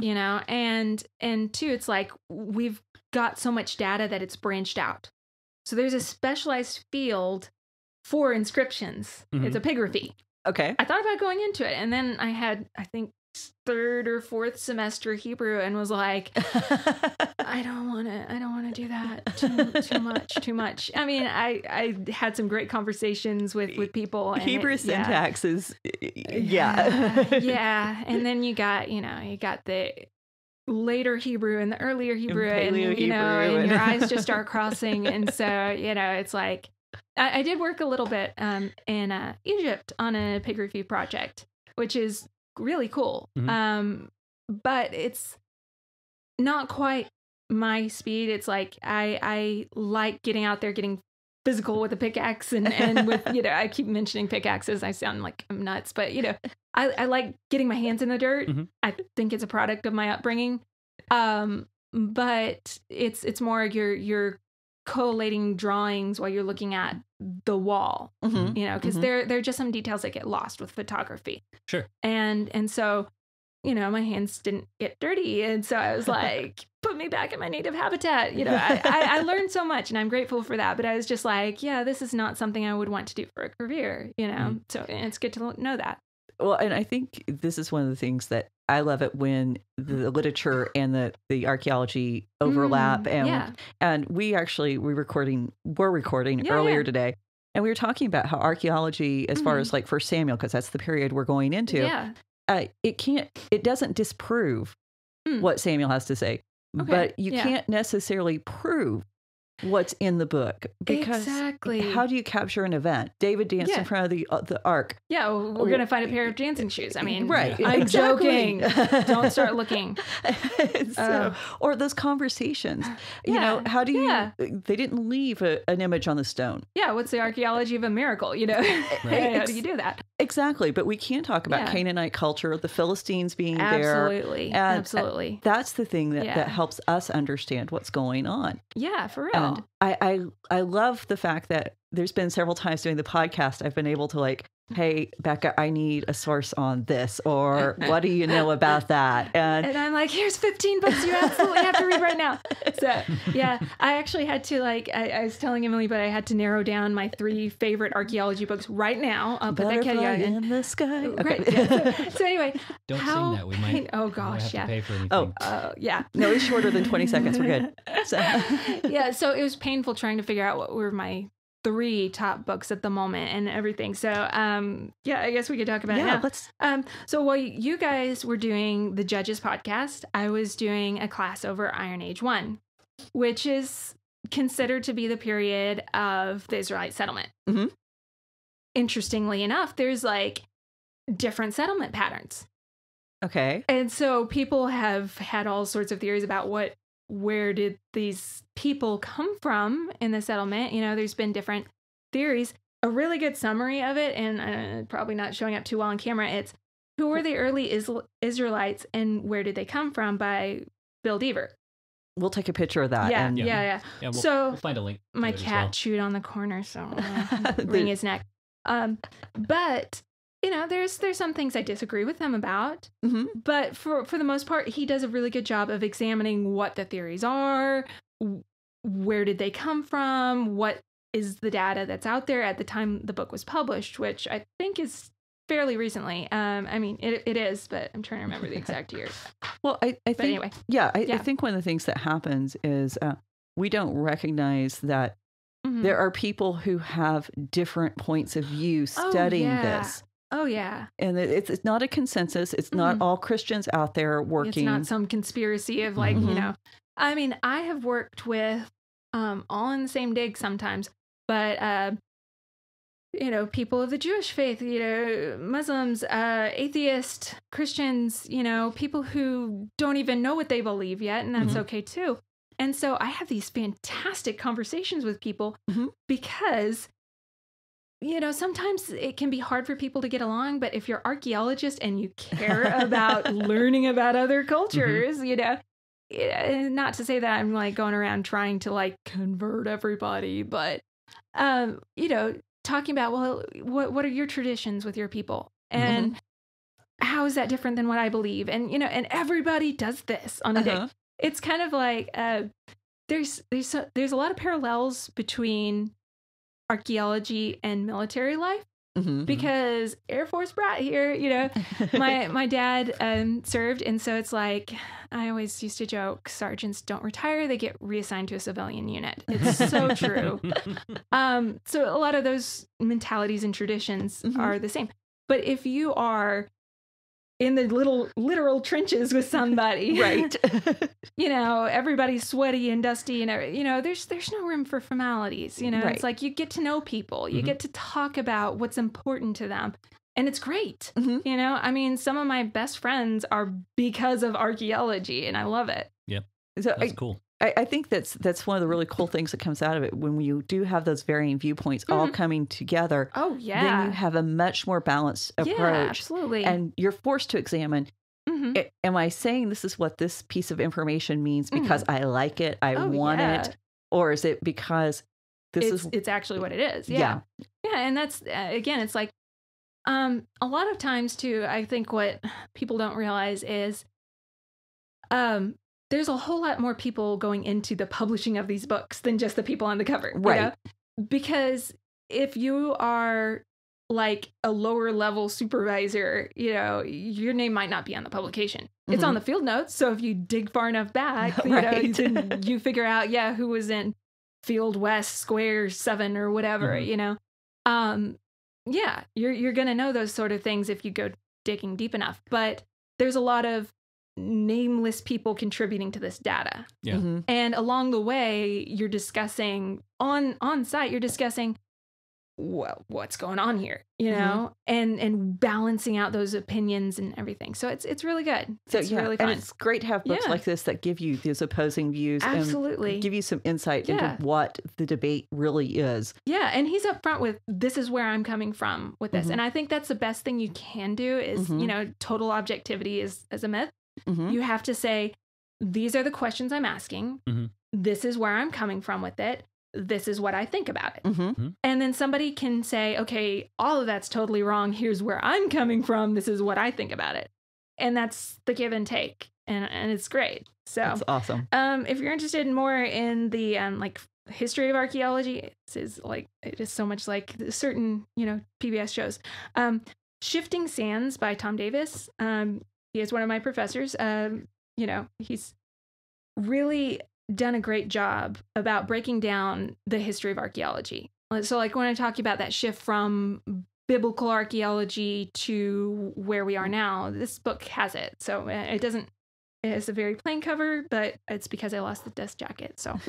you know, and two, it's like we've got so much data that it's branched out. So there's a specialized field for inscriptions. It's epigraphy. Okay. I thought about going into it, and then I had, I think, 3rd or 4th semester Hebrew, and was like, I don't want to do that. Too much. I mean, I had some great conversations with people. And Hebrew syntax is, yeah. And then you got the later Hebrew and the earlier Hebrew, and you know, and your eyes just start crossing. And so, you know, it's like, I did work a little bit in Egypt on an epigraphy project, which is really cool. But it's not quite my speed. It's like I like getting out there, getting physical with a pickaxe and with, I keep mentioning pickaxes. I sound like I'm nuts, but I like getting my hands in the dirt. Mm-hmm. I think it's a product of my upbringing. But it's more you're collating drawings while you're looking at the wall, mm-hmm. Because mm-hmm. there are just some details that get lost with photography. Sure. And so, my hands didn't get dirty. And so I was like, put me back in my native habitat. I learned so much and I'm grateful for that. But I was just like, yeah, this is not something I would want to do for a career, Mm-hmm. So it's good to know that. Well, and I think this is one of the things that I love it when the literature and the archaeology overlap. And we're recording earlier today. And we were talking about how archaeology, as far as like First Samuel, because that's the period we're going into, it doesn't disprove what Samuel has to say, but you can't necessarily prove what's in the book, because how do you capture an event? David danced in front of the ark. Yeah, we're going to find a pair of dancing shoes. I mean, right. I'm joking. Don't start looking. Or those conversations. How do you, they didn't leave an image on the stone. Yeah, what's the archaeology of a miracle? Right. How do you do that? Exactly. But we can talk about Canaanite culture, the Philistines being there. Absolutely. That's the thing that helps us understand what's going on. Yeah, for real. And I love the fact that there's been several times during the podcast I've been able to like, hey, Becca, I need a source on this, or what do you know about that? And I'm like, here's 15 books you absolutely have to read right now. So yeah, I actually had to I was telling Emily, but I had to narrow down my 3 favorite archaeology books right now. I'll put that caveat in the sky. Right. Yeah. So anyway, don't sing that. We might. Oh gosh, have to pay for anything. Yeah. No, it's shorter than 20 seconds. We're good. So. Yeah. So it was painful trying to figure out what were my 3 top books at the moment and everything. So, I guess we could talk about it now. Let's. So while you guys were doing the Judges podcast, I was doing a class over Iron Age 1, which is considered to be the period of the Israelite settlement. Mm-hmm. Interestingly enough, there's different settlement patterns. Okay. And so people have had all sorts of theories about where did these people come from in the settlement? There's been different theories. A really good summary of it, and probably not showing up too well on camera, it's Who Were the Early Israelites and Where Did They Come From by Bill Deaver. We'll take a picture of that. Yeah, we'll find a link. My cat chewed on the corner, so wring his neck. But there's some things I disagree with him about, mm-hmm. but for the most part, he does a really good job of examining what the theories are, where did they come from, what is the data that's out there at the time the book was published, which I think is fairly recently. It is, but I'm trying to remember the exact year. Well, I think, anyway. I think one of the things that happens is we don't recognize that mm-hmm. there are people who have different points of view studying this. Oh, yeah. And it's not a consensus. It's not all Christians out there working. It's not some conspiracy of I have worked with all in the same dig sometimes, but, people of the Jewish faith, Muslims, atheists, Christians, people who don't even know what they believe yet. And that's okay, too. And so I have these fantastic conversations with people because sometimes it can be hard for people to get along, but if you're an archaeologist and you care about learning about other cultures, not to say that I'm going around trying to convert everybody, but, talking about, well, what are your traditions with your people? And how is that different than what I believe? And, and everybody does this on a day. It's kind of there's a lot of parallels between archaeology and military life, because Air Force brat here, my dad served, and so it's I always used to joke, sergeants don't retire, they get reassigned to a civilian unit. It's so true. So a lot of those mentalities and traditions are the same. But if you are in the literal trenches with somebody, right? Everybody's sweaty and dusty, and there's no room for formalities. Right. It's you get to know people, you get to talk about what's important to them, and it's great. Some of my best friends are because of archaeology, and I love it. Yep, that's cool. I think that's one of the really cool things that comes out of it when you do have those varying viewpoints all coming together. Oh, yeah. Then you have a much more balanced approach. Yeah, absolutely. And you're forced to examine, am I saying this is what this piece of information means because I like it, I want it, or is it because it's actually what it is? Yeah. Yeah, and that's, again, it's like, a lot of times too, I think what people don't realize is, there's a whole lot more people going into the publishing of these books than just the people on the cover. Right. You know? Because if you are like a lower level supervisor, your name might not be on the publication. It's on the field notes. So if you dig far enough back, then you figure out, who was in Field West Square 7 or whatever, you're going to know those sort of things if you go digging deep enough. But there's a lot of nameless people contributing to this data. Yeah. And along the way, you're discussing on site, you're discussing what's going on here, and balancing out those opinions and everything. So it's really good. So it's really fun. And it's great to have books like this that give you those opposing views. Absolutely. And give you some insight into what the debate really is. Yeah. And he's upfront with, this is where I'm coming from with this. And I think that's the best thing you can do is, total objectivity is a myth. You have to say, these are the questions I'm asking. This is where I'm coming from with it. This is what I think about it. And then somebody can say, okay, all of that's totally wrong. Here's where I'm coming from. This is what I think about it. And that's the give and take. And it's great. So that's awesome. If you're interested more in the history of archaeology, it is so much like certain, PBS shows. Shifting Sands by Tom Davis. He is one of my professors. He's really done a great job about breaking down the history of archaeology. So like when I talk about that shift from biblical archaeology to where we are now, this book has it. So it has a very plain cover, but it's because I lost the dust jacket. So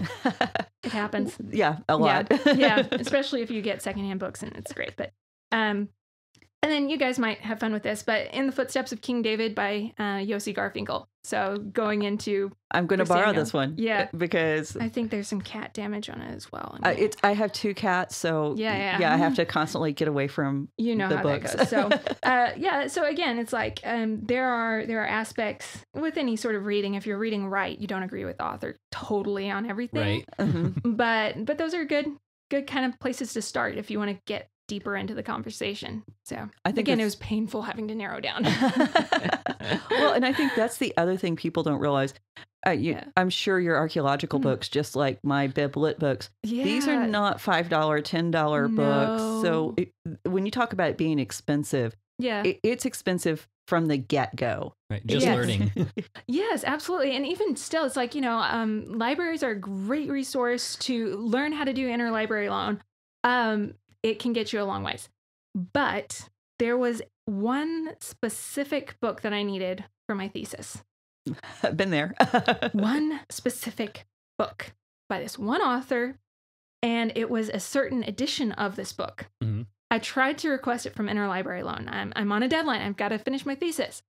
it happens. Yeah, a lot. Yeah, especially if you get secondhand books, and it's great. But and then you guys might have fun with this, but In the Footsteps of King David by Yossi Garfinkel. So going into... I'm going to borrow this one. Yeah. Because... I think there's some cat damage on it as well. I have 2 cats, so... Yeah, I have to constantly get away from the how books. That goes. So, so again, it's like there are aspects with any sort of reading. If you're reading right, you don't agree with the author totally on everything. Right. But those are good kind of places to start if you want to get deeper into the conversation. So I think it was painful having to narrow down. Well, and I think that's the other thing people don't realize. I'm sure your archaeological books, just like my Bib Lit books, these are not $5, $10 books. So when you talk about it being expensive, it's expensive from the get-go. Right, just learning. Yes, absolutely. And even still, it's like, libraries are a great resource to learn how to do interlibrary loan. It can get you a long ways. But there was one specific book that I needed for my thesis. I've been there. One specific book by this one author, and it was a certain edition of this book. I tried to request it from interlibrary loan. I'm on a deadline. I've got to finish my thesis.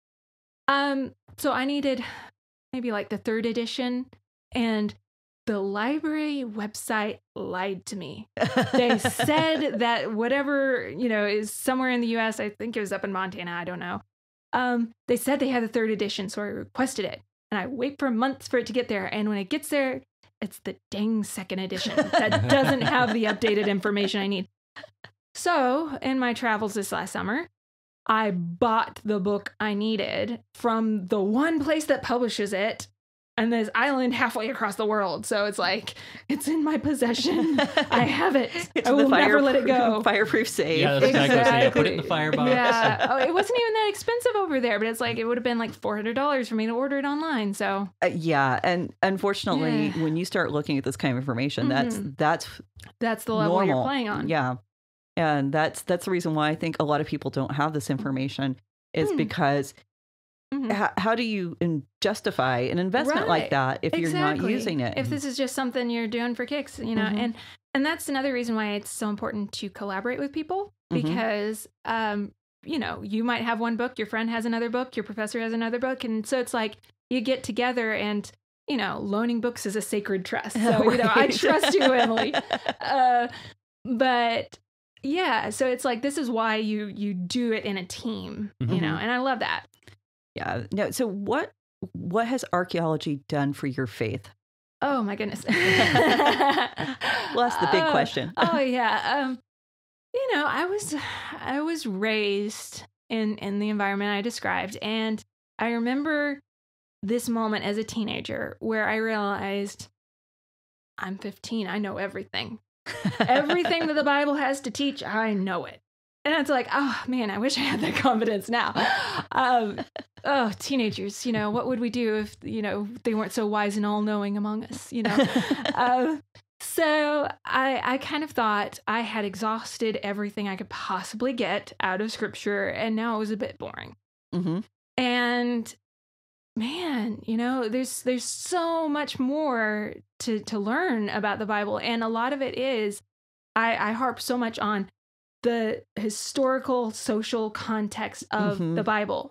So I needed maybe like the 3rd edition, and the library website lied to me. They said that whatever, is somewhere in the US, I think it was up in Montana, I don't know. They said they had the 3rd edition, so I requested it. And I wait for months for it to get there. And when it gets there, it's the dang 2nd edition that doesn't have the updated information I need. So in my travels this last summer, I bought the book I needed from the one place that publishes it, and this island halfway across the world. So it's like, it's in my possession. I have it. I will never let it go. Fireproof safe. Yeah, that's exactly. Say, put it in the firebox. Yeah. Oh, it wasn't even that expensive over there, but it's like, it would have been like $400 for me to order it online. So and unfortunately, when you start looking at this kind of information, that's the level normal. You're playing on. Yeah. And that's the reason why I think a lot of people don't have this information is because how do you justify an investment like that if you're not using it? If this is just something you're doing for kicks, and that's another reason why it's so important to collaborate with people, because, you might have one book, your friend has another book, your professor has another book. And so it's like you get together and loaning books is a sacred trust. So, I trust you, Emily. But yeah, so it's like, this is why you do it in a team, and I love that. Yeah. No. So what has archaeology done for your faith? Oh my goodness. Well, that's the big question. Oh yeah. I was raised in the environment I described, and I remember this moment as a teenager where I realized I'm 15. I know everything. Everything that the Bible has to teach, I know it. And it's like, oh man, I wish I had that confidence now. Teenagers, what would we do if, they weren't so wise and all-knowing among us, So I kind of thought I had exhausted everything I could possibly get out of scripture, and now it was a bit boring. Mm-hmm. And man, there's so much more to learn about the Bible. And a lot of it is, I harp so much on the historical, social context of the Bible.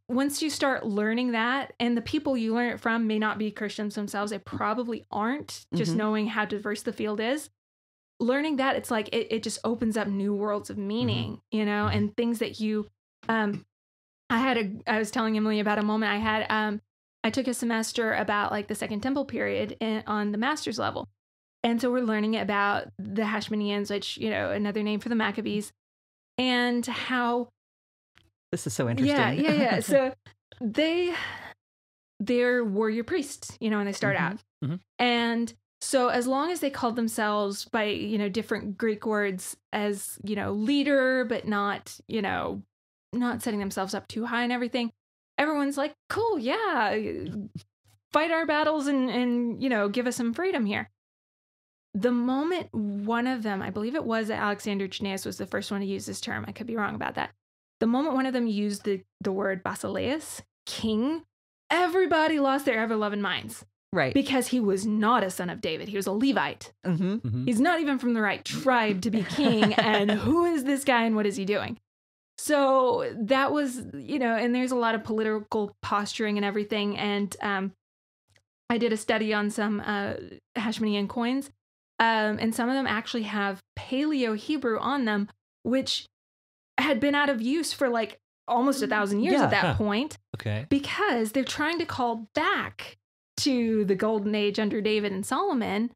Once you start learning that, and the people you learn it from may not be Christians themselves, they probably aren't, just knowing how diverse the field is. Learning that, it's like, it just opens up new worlds of meaning, and things that you, I was telling Emily about a moment I had, I took a semester about like the Second Temple period on the master's level. And so we're learning about the Hashmoneans, which, another name for the Maccabees, and how. This is so interesting. Yeah. So they're warrior priests, when they start out. Mm-hmm. And so as long as they called themselves by, different Greek words as, leader, but not, not setting themselves up too high and everything, everyone's like, cool, yeah, fight our battles and give us some freedom here. The moment one of them, I believe it was Alexander Jannaeus was the first one to use this term. I could be wrong about that. The moment one of them used the word basileus, king, everybody lost their ever-loving minds. Right. Because he was not a son of David. He was a Levite. Mm-hmm. Mm-hmm. He's not even from the right tribe to be king. And who is this guy and what is he doing? So that was, and there's a lot of political posturing and everything. And I did a study on some Hashmonean coins. And some of them actually have Paleo-Hebrew on them, which had been out of use for like almost 1,000 years at that point. Okay. Because they're trying to call back to the golden age under David and Solomon,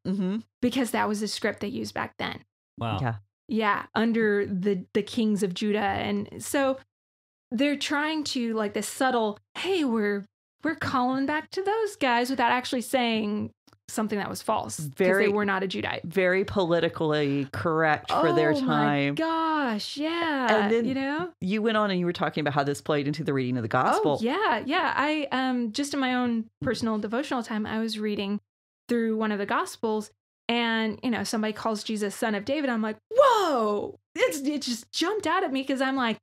because that was the script they used back then. Wow. Yeah, under the kings of Judah. And so they're trying to, like, this subtle, hey, we're calling back to those guys, without actually saying something that was false, because they were not a Judite. Very politically correct for their time. Oh my gosh, yeah. And then you went on and you were talking about how this played into the reading of the gospel. Oh yeah. I just in my own personal devotional time, I was reading through one of the gospels, and somebody calls Jesus son of David. I'm like, whoa! It just jumped out at me, because I'm like,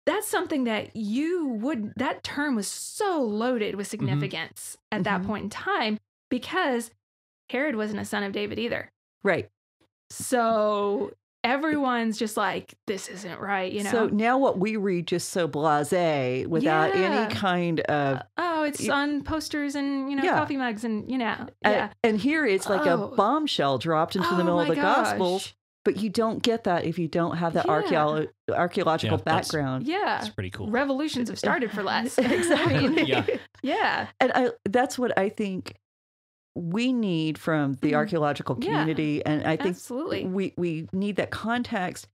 that's something that that term was so loaded with significance at that point in time, because Herod wasn't a son of David either. Right. So everyone's just like, this isn't right, So now what we read just so blasé, without any kind of... it's on posters and, coffee mugs and, And here it's like a bombshell dropped into the middle of the Gospels. But you don't get that if you don't have that archaeological background. That's pretty cool. Revolutions have started for less. Exactly. Yeah. And that's what I think we need from the archaeological community. And I think we need that context.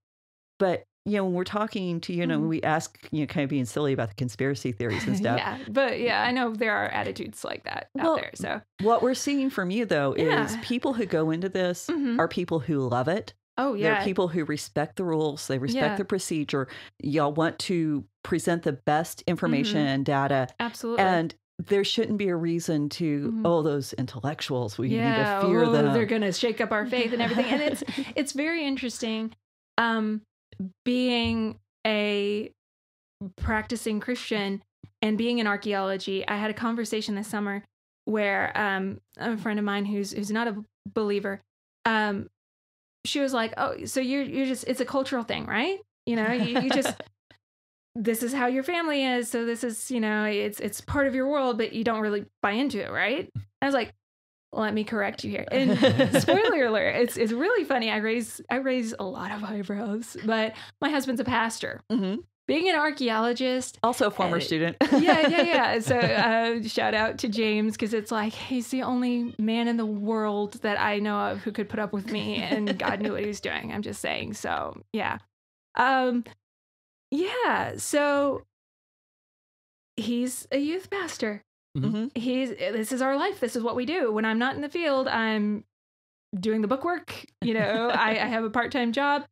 But, when we're talking to, we ask, kind of being silly about the conspiracy theories and stuff. I know there are attitudes like that out there. So what we're seeing from you, though, is people who go into this are people who love it. Oh, yeah. They're people who respect the rules. They respect the procedure. Y'all want to present the best information and data. Absolutely. And there shouldn't be a reason to, those intellectuals, we need to fear them. They're going to shake up our faith and everything. And it's very interesting being a practicing Christian and being in archaeology. I had a conversation this summer where a friend of mine who's not a believer, she was like, oh, so you're just, it's a cultural thing, right? You just, this is how your family is. So this is, it's part of your world, but you don't really buy into it, right? I was like, let me correct you here. And spoiler alert, it's really funny. I raise a lot of eyebrows, but my husband's a pastor. Mm-hmm. Being an archaeologist. Also a former student. Yeah. So shout out to James, because it's like, he's the only man in the world that I know of who could put up with me, and God knew what he was doing. I'm just saying. So yeah. So he's a youth pastor. Mm-hmm. This is our life. This is what we do. When I'm not in the field, I'm doing the bookwork. I have a part-time job,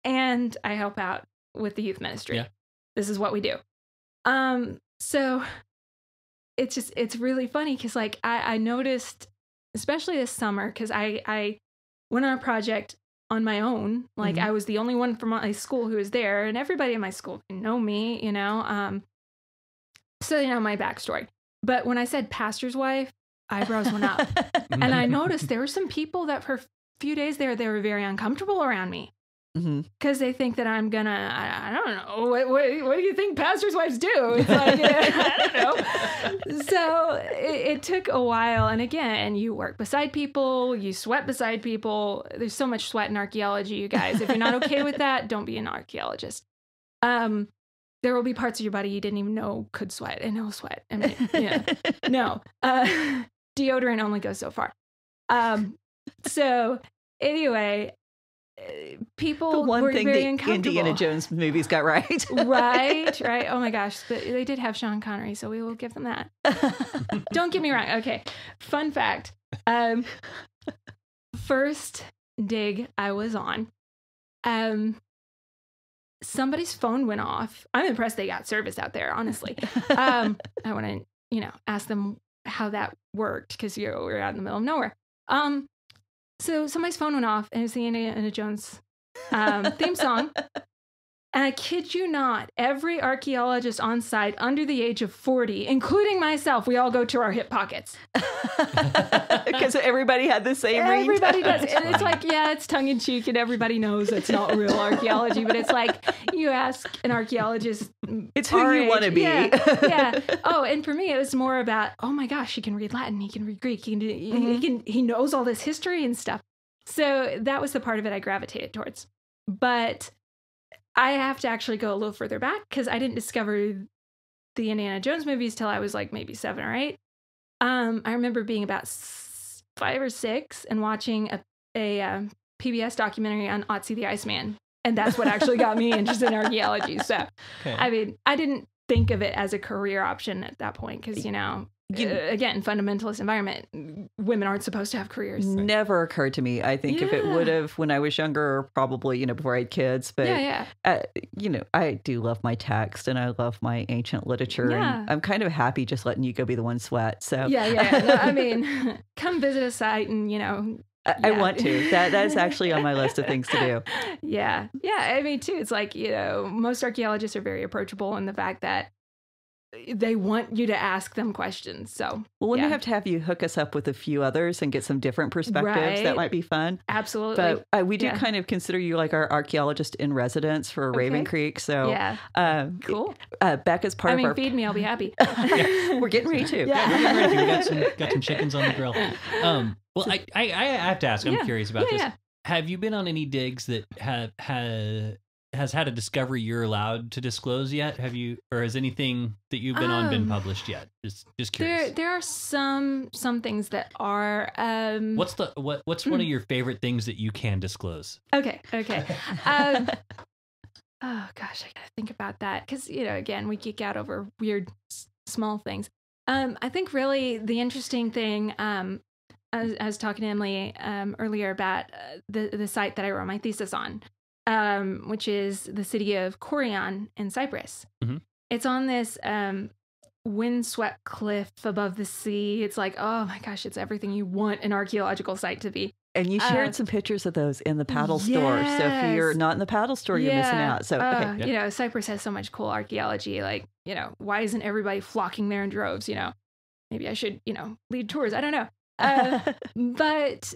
and I help out with the youth ministry. Yeah. This is what we do. So it's really funny, because like I noticed, especially this summer, because I went on a project on my own. Like I was the only one from my school who was there, and everybody in my school can know me, so they know my backstory. But when I said pastor's wife, eyebrows went up. And I noticed there were some people that for a few days there, they were very uncomfortable around me. Because they think that I'm gonna, I don't know, what do you think pastors' wives do? It's like, I don't know. So it took a while. And again, you work beside people, you sweat beside people. There's so much sweat in archaeology, you guys. If you're not okay with that, don't be an archaeologist. There will be parts of your body you didn't even know could sweat, and it'll sweat. I mean, yeah. No. Deodorant only goes so far. So anyway, people were very uncomfortable. The Indiana Jones movies got right. Right. Oh my gosh. They did have Sean Connery, so we will give them that. Don't get me wrong. Okay. Fun fact. First dig I was on, somebody's phone went off. I'm impressed they got service out there, honestly. I want to, ask them how that worked, because we're out in the middle of nowhere. So somebody's phone went off, and it's the Indiana Jones theme song. And I kid you not, every archaeologist on site under the age of 40, including myself, we all go to our hip pockets. Because everybody had the same ringtone. Everybody does. And it's like, yeah, it's tongue in cheek, and everybody knows it's not real archaeology, but it's like, you ask an archaeologist. It's who you want to be. Yeah. Oh, and for me, it was more about, oh my gosh, he can read Latin, he can read Greek, he knows all this history and stuff. So that was the part of it I gravitated towards. But I have to actually go a little further back, because I didn't discover the Indiana Jones movies till I was like maybe 7 or 8. I remember being about 5 or 6 and watching a PBS documentary on Otzi the Iceman. And that's what actually got me interested in archaeology. So, okay. I mean, I didn't think of it as a career option at that point, because, again, fundamentalist environment, women aren't supposed to have careers. Never occurred to me. I think if it would have when I was younger, probably, before I had kids. But, I do love my text, and I love my ancient literature. Yeah. And I'm kind of happy just letting you go be the one sweat. So Yeah. No, I mean, come visit a site and, I want to. That's actually on my list of things to do. Yeah. I mean, too, it's like, most archaeologists are very approachable in the fact that they want you to ask them questions. So, we have to have you hook us up with a few others and get some different perspectives. Right. That might be fun. Absolutely. But we do kind of consider you like our archaeologist in residence for Raven Creek. So, cool. Becca's part of our. Feed me, I'll be happy. We're getting ready to. Yeah, we're getting ready to. We got some chickens on the grill. Well, I have to ask. I'm curious about this. Yeah. Have you been on any digs that has had a discovery you're allowed to disclose yet? Have you, or has anything that you've been on been published yet? Just curious. There are some things that are. What's one of your favorite things that you can disclose? Okay. Oh gosh, I gotta think about that, because again, we geek out over weird small things. I think really the interesting thing. I was talking to Emily earlier about the site that I wrote my thesis on, which is the city of Kourion in Cyprus. Mm-hmm. It's on this windswept cliff above the sea. It's like, oh my gosh, it's everything you want an archaeological site to be. And you shared some pictures of those in the paddle store. So if you're not in the paddle store, you're missing out. So, Cyprus has so much cool archaeology. Like, why isn't everybody flocking there in droves? Maybe I should, lead tours. I don't know. But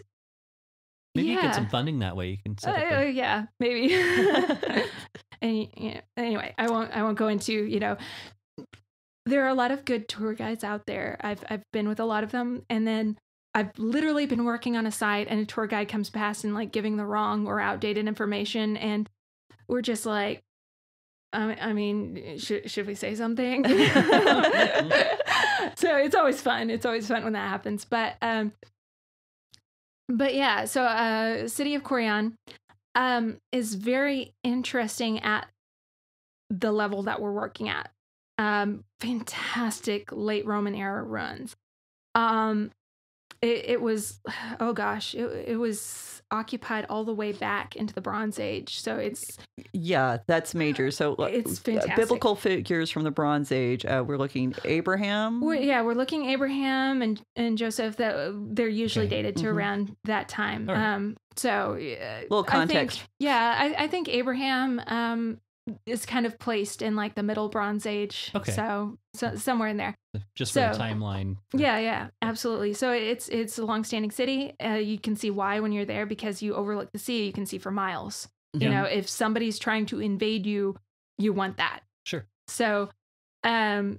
Maybe you get some funding that way. You can set up yeah, maybe. And anyway, I won't go into, there are a lot of good tour guides out there. I've been with a lot of them, and then I've literally been working on a site and a tour guide comes past and like giving the wrong or outdated information, and we're just like, I mean, should we say something? So it's always fun. It's always fun when that happens. But yeah, so City of Corian is very interesting at the level that we're working at. Fantastic late Roman era ruins. It was, oh gosh, it was occupied all the way back into the Bronze Age. So that's major. So it's fantastic. Biblical figures from the Bronze Age. We're looking Abraham. We're looking Abraham and Joseph. That they're usually dated to around that time. Right. So little context. I think Abraham is kind of placed in like the middle Bronze Age. Okay. So somewhere in there. Just for the timeline. Yeah, absolutely. So it's a longstanding city. You can see why when you're there, because you overlook the sea. You can see for miles. Yeah. If somebody's trying to invade you, you want that. Sure. So, the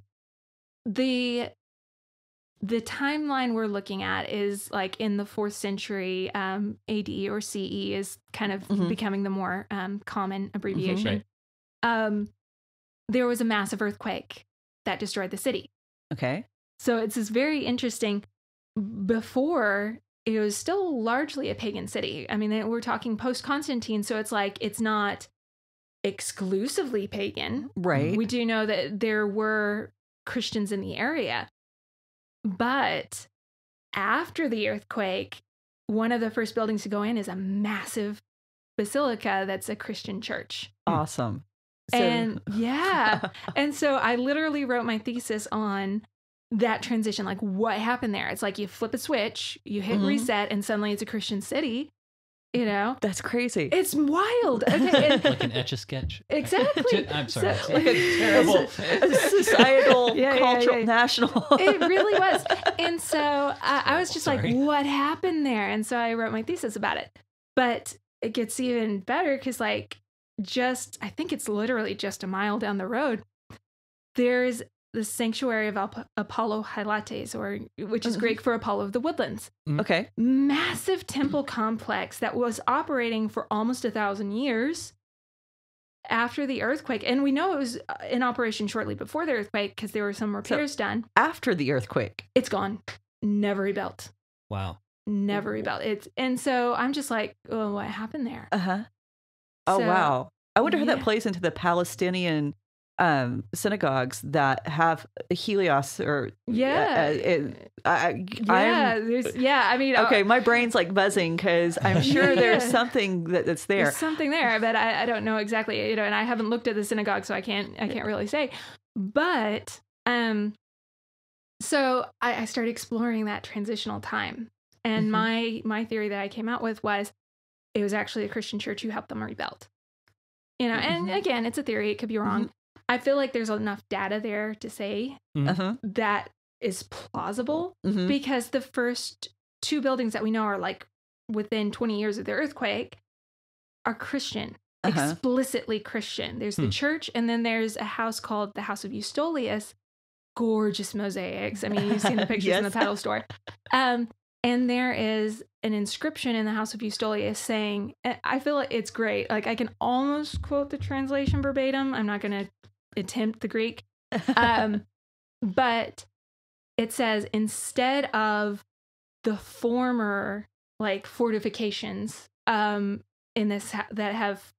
timeline we're looking at is like in the 4th century AD or CE is kind of becoming the more common abbreviation. Right. There was a massive earthquake that destroyed the city. Okay. So it's this very interesting. Before, it was still largely a pagan city. I mean, we're talking post-Constantine, so it's like it's not exclusively pagan. Right. We do know that there were Christians in the area. But after the earthquake, one of the first buildings to go in is a massive basilica that's a Christian church. Awesome. And and so I literally wrote my thesis on that transition, like what happened there. It's like you flip a switch, you hit reset, and suddenly it's a Christian city. That's crazy. It's wild. Okay, like an Etch-a-Sketch. Exactly. I'm sorry. So, Like a terrible societal, cultural, national. It really was. And so I was just like, what happened there? And so I wrote my thesis about it. But it gets even better because I think it's literally just a mile down the road, there's the sanctuary of Apollo Hylates, which is Greek for Apollo of the Woodlands. Okay. Massive temple complex that was operating for almost 1,000 years after the earthquake. And we know it was in operation shortly before the earthquake because there were some repairs done. After the earthquake? It's gone. Never rebuilt. Wow. Never rebuilt. And so I'm just like, oh, what happened there? Uh-huh. Oh, wow. I wonder how that plays into the Palestinian synagogues that have Helios or I mean, okay, my brain's like buzzing because I'm sure there's something that's there. There's something there, but I don't know exactly, and I haven't looked at the synagogue, so I can't really say. But so I started exploring that transitional time, and my theory that I came out with was it was actually a Christian church who helped them rebuild. And again, it's a theory; it could be wrong. I feel like there's enough data there to say that is plausible because the first 2 buildings that we know are like within 20 years of the earthquake are Christian, explicitly Christian. There's the church, and then there's a house called the House of Eustolius. Gorgeous mosaics. I mean, you've seen the pictures in the paddle store. And there is an inscription in the House of Eustolius saying, I feel like it's great. Like I can almost quote the translation verbatim. I'm not going to attempt the Greek. But it says, instead of the former like fortifications in this that have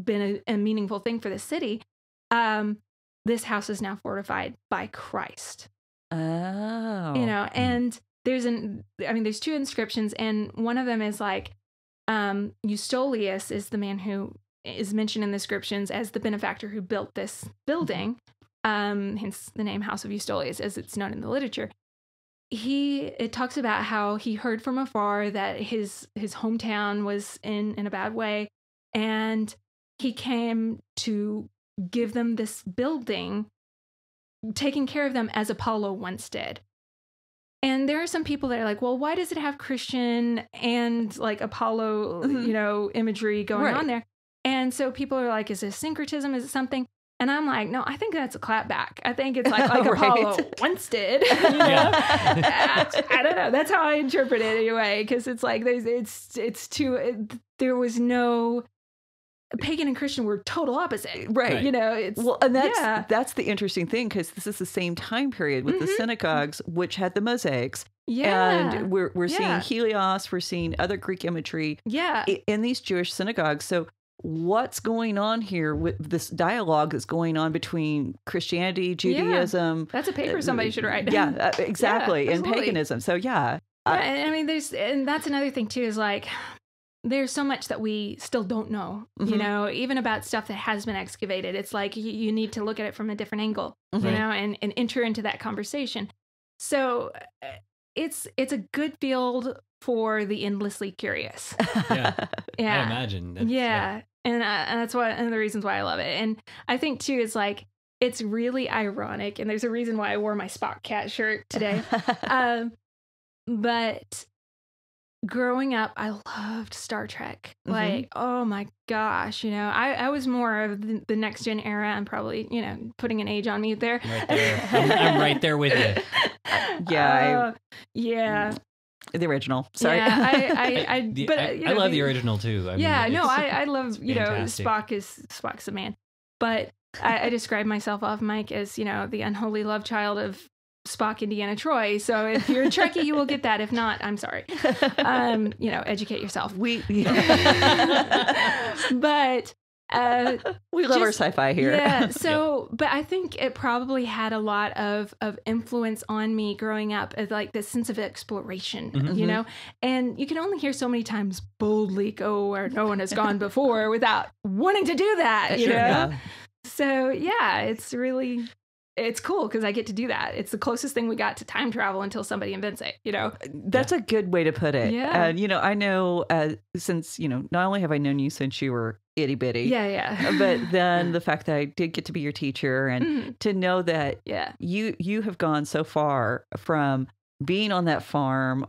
been a meaningful thing for the city, this house is now fortified by Christ. Oh. And there's 2 inscriptions, and one of them is like Eustolius is the man who is mentioned in the inscriptions as the benefactor who built this building, hence the name House of Eustolius as it's known in the literature. It talks about how he heard from afar that his hometown was in a bad way, and he came to give them this building, taking care of them as Apollo once did. And there are some people that are like, well, why does it have Christian and like Apollo, imagery going on there? And so people are like, is it syncretism? Is it something? And I'm like, no, I think that's a clapback. I think it's like Apollo once did. I don't know. That's how I interpret it anyway, because it's like there was no pagan and Christian were total opposite, right? It's and that's the interesting thing, because this is the same time period with the synagogues, which had the mosaics. And we're seeing Helios, we're seeing other Greek imagery in these Jewish synagogues. So what's going on here with this dialogue that's going on between Christianity, Judaism? That's a paper somebody should write. Exactly. And paganism. So I mean, and that's another thing too, is like, there's so much that we still don't know, even about stuff that has been excavated. It's like you need to look at it from a different angle, and enter into that conversation. So it's a good field for the endlessly curious. I imagine. And that's one of the reasons why I love it. And I think too, it's like, it's really ironic, and there's a reason why I wore my Spock Cat shirt today. But growing up, I loved Star Trek. Like, oh my gosh, I was more of the Next Gen era. I'm probably, putting an age on me there. Right there. I'm right there with you. The original. Sorry. I love the original too. I love, fantastic. Spock's the man. But I describe myself off mic as, the unholy love child of Spock, Indiana, Troy. So if you're a Trekkie, you will get that. If not, I'm sorry. Educate yourself. But we love our sci-fi here. Yeah. So, but I think it probably had a lot of influence on me growing up, as like this sense of exploration, and you can only hear so many times boldly go where no one has gone before without wanting to do that, So it's cool because I get to do that. It's the closest thing we got to time travel until somebody invents it, That's a good way to put it. Yeah. And, I know since, not only have I known you since you were itty bitty. But then the fact that I did get to be your teacher and to know that you have gone so far from being on that farm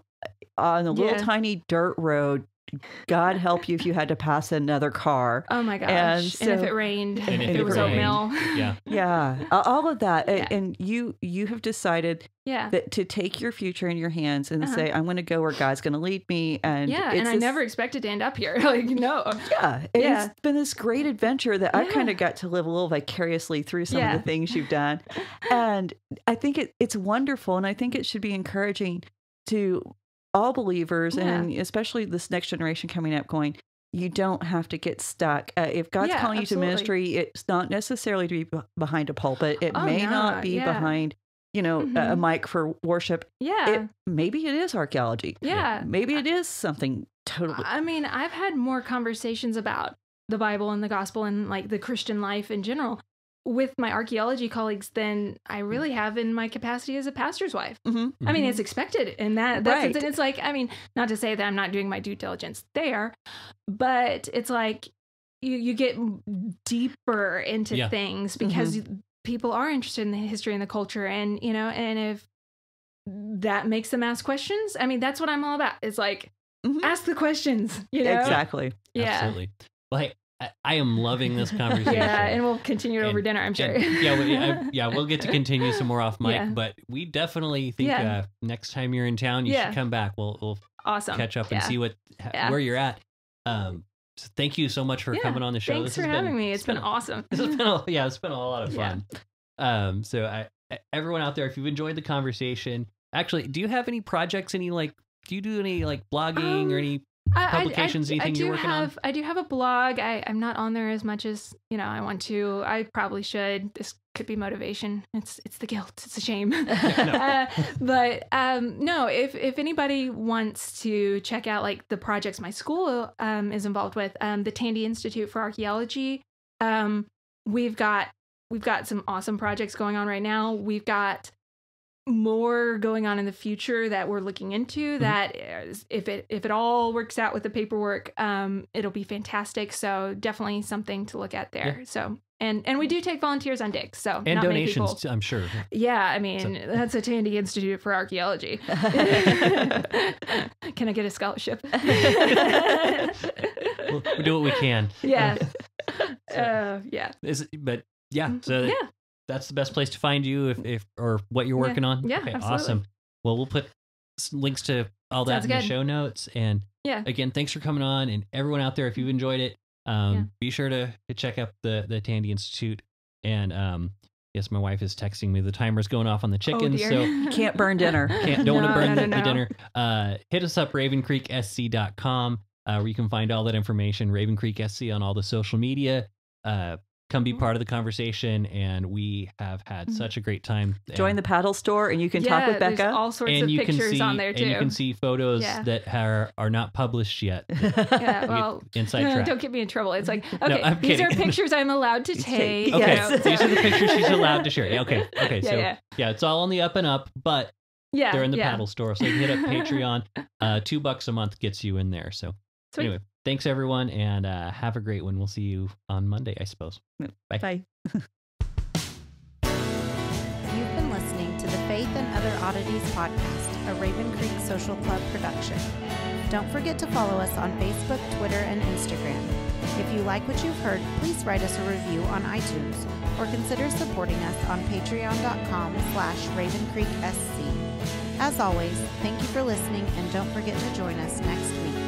on a little tiny dirt road. God help you if you had to pass another car. Oh my gosh. And if it rained, and if it was oatmeal. All of that. And you have decided that to take your future in your hands and say, I'm going to go where God's going to lead me. And and I never expected to end up here. Like, no. It's been this great adventure that I've kind of got to live a little vicariously through some of the things you've done. And I think it's wonderful. And I think it should be encouraging to all believers, and especially this next generation coming up, going, you don't have to get stuck. If God's calling you to ministry, it's not necessarily to be behind a pulpit. It may not be behind, a mic for worship. Maybe it is archaeology. Maybe it is something totally. I mean, I've had more conversations about the Bible and the gospel and like the Christian life in general with my archaeology colleagues than I really have in my capacity as a pastor's wife. I mean, it's expected in that's it's like, I mean, not to say that I'm not doing my due diligence there, but it's like you get deeper into things because people are interested in the history and the culture, and and if that makes them ask questions, I mean, that's what I'm all about. It's like, ask the questions, Exactly. Absolutely. Well, I am loving this conversation. And we'll continue it over dinner, I'm sure. We'll get to continue some more off mic, but we definitely think next time you're in town, you should come back. We'll catch up and see where you're at. So thank you so much for coming on the show. Thanks for having me. It's been awesome. It's been a lot of fun. So everyone out there, if you've enjoyed the conversation, actually, do you have any projects? Do you do any like blogging or any publications, anything you're working on? I do have a blog. I'm not on there as much as I want to. I probably should. This could be motivation. It's the guilt. It's a shame. But no. If anybody wants to check out like the projects my school is involved with, the Tandy Institute for Archaeology, we've got some awesome projects going on right now. We've got more going on in the future that we're looking into, that if it all works out with the paperwork, it'll be fantastic. So definitely something to look at there. Yeah. So and we do take volunteers on digs, so and not donations, many people. I'm sure. Yeah, I mean, that's a Tandy Institute for Archaeology. Can I get a scholarship? We'll do what we can. Yeah. Yeah. So that's the best place to find you if or what you're working on. Yeah, okay, absolutely. Awesome. Well, we'll put links to all that in the show notes. And again, thanks for coming on, and everyone out there, if you've enjoyed it, be sure to check out the Tandy Institute. And yes, my wife is texting me. The timer's going off on the chicken, so can't burn dinner. Don't want to burn the dinner. Hit us up, RavenCreekSC.com, where you can find all that information. Raven Creek SC on all the social media. Come be part of the conversation, and we have had such a great time. Join the paddle store, and you can talk with Becca. There's all sorts of pictures on there too. And you can see photos that are not published yet. Yeah, well, inside track. Don't get me in trouble. It's like, okay, these are pictures I'm allowed to take. Okay, these are the pictures she's allowed to share. Okay, so it's all on the up and up, but they're in the paddle store, so you can hit up Patreon. $2 a month gets you in there. So anyway. Thanks, everyone, and have a great one. We'll see you on Monday, I suppose. Bye. Bye. You've been listening to the Faith and Other Oddities podcast, a Raven Creek Social Club production. Don't forget to follow us on Facebook, Twitter, and Instagram. If you like what you've heard, please write us a review on iTunes or consider supporting us on patreon.com/RavenCreekSC. As always, thank you for listening, and don't forget to join us next week.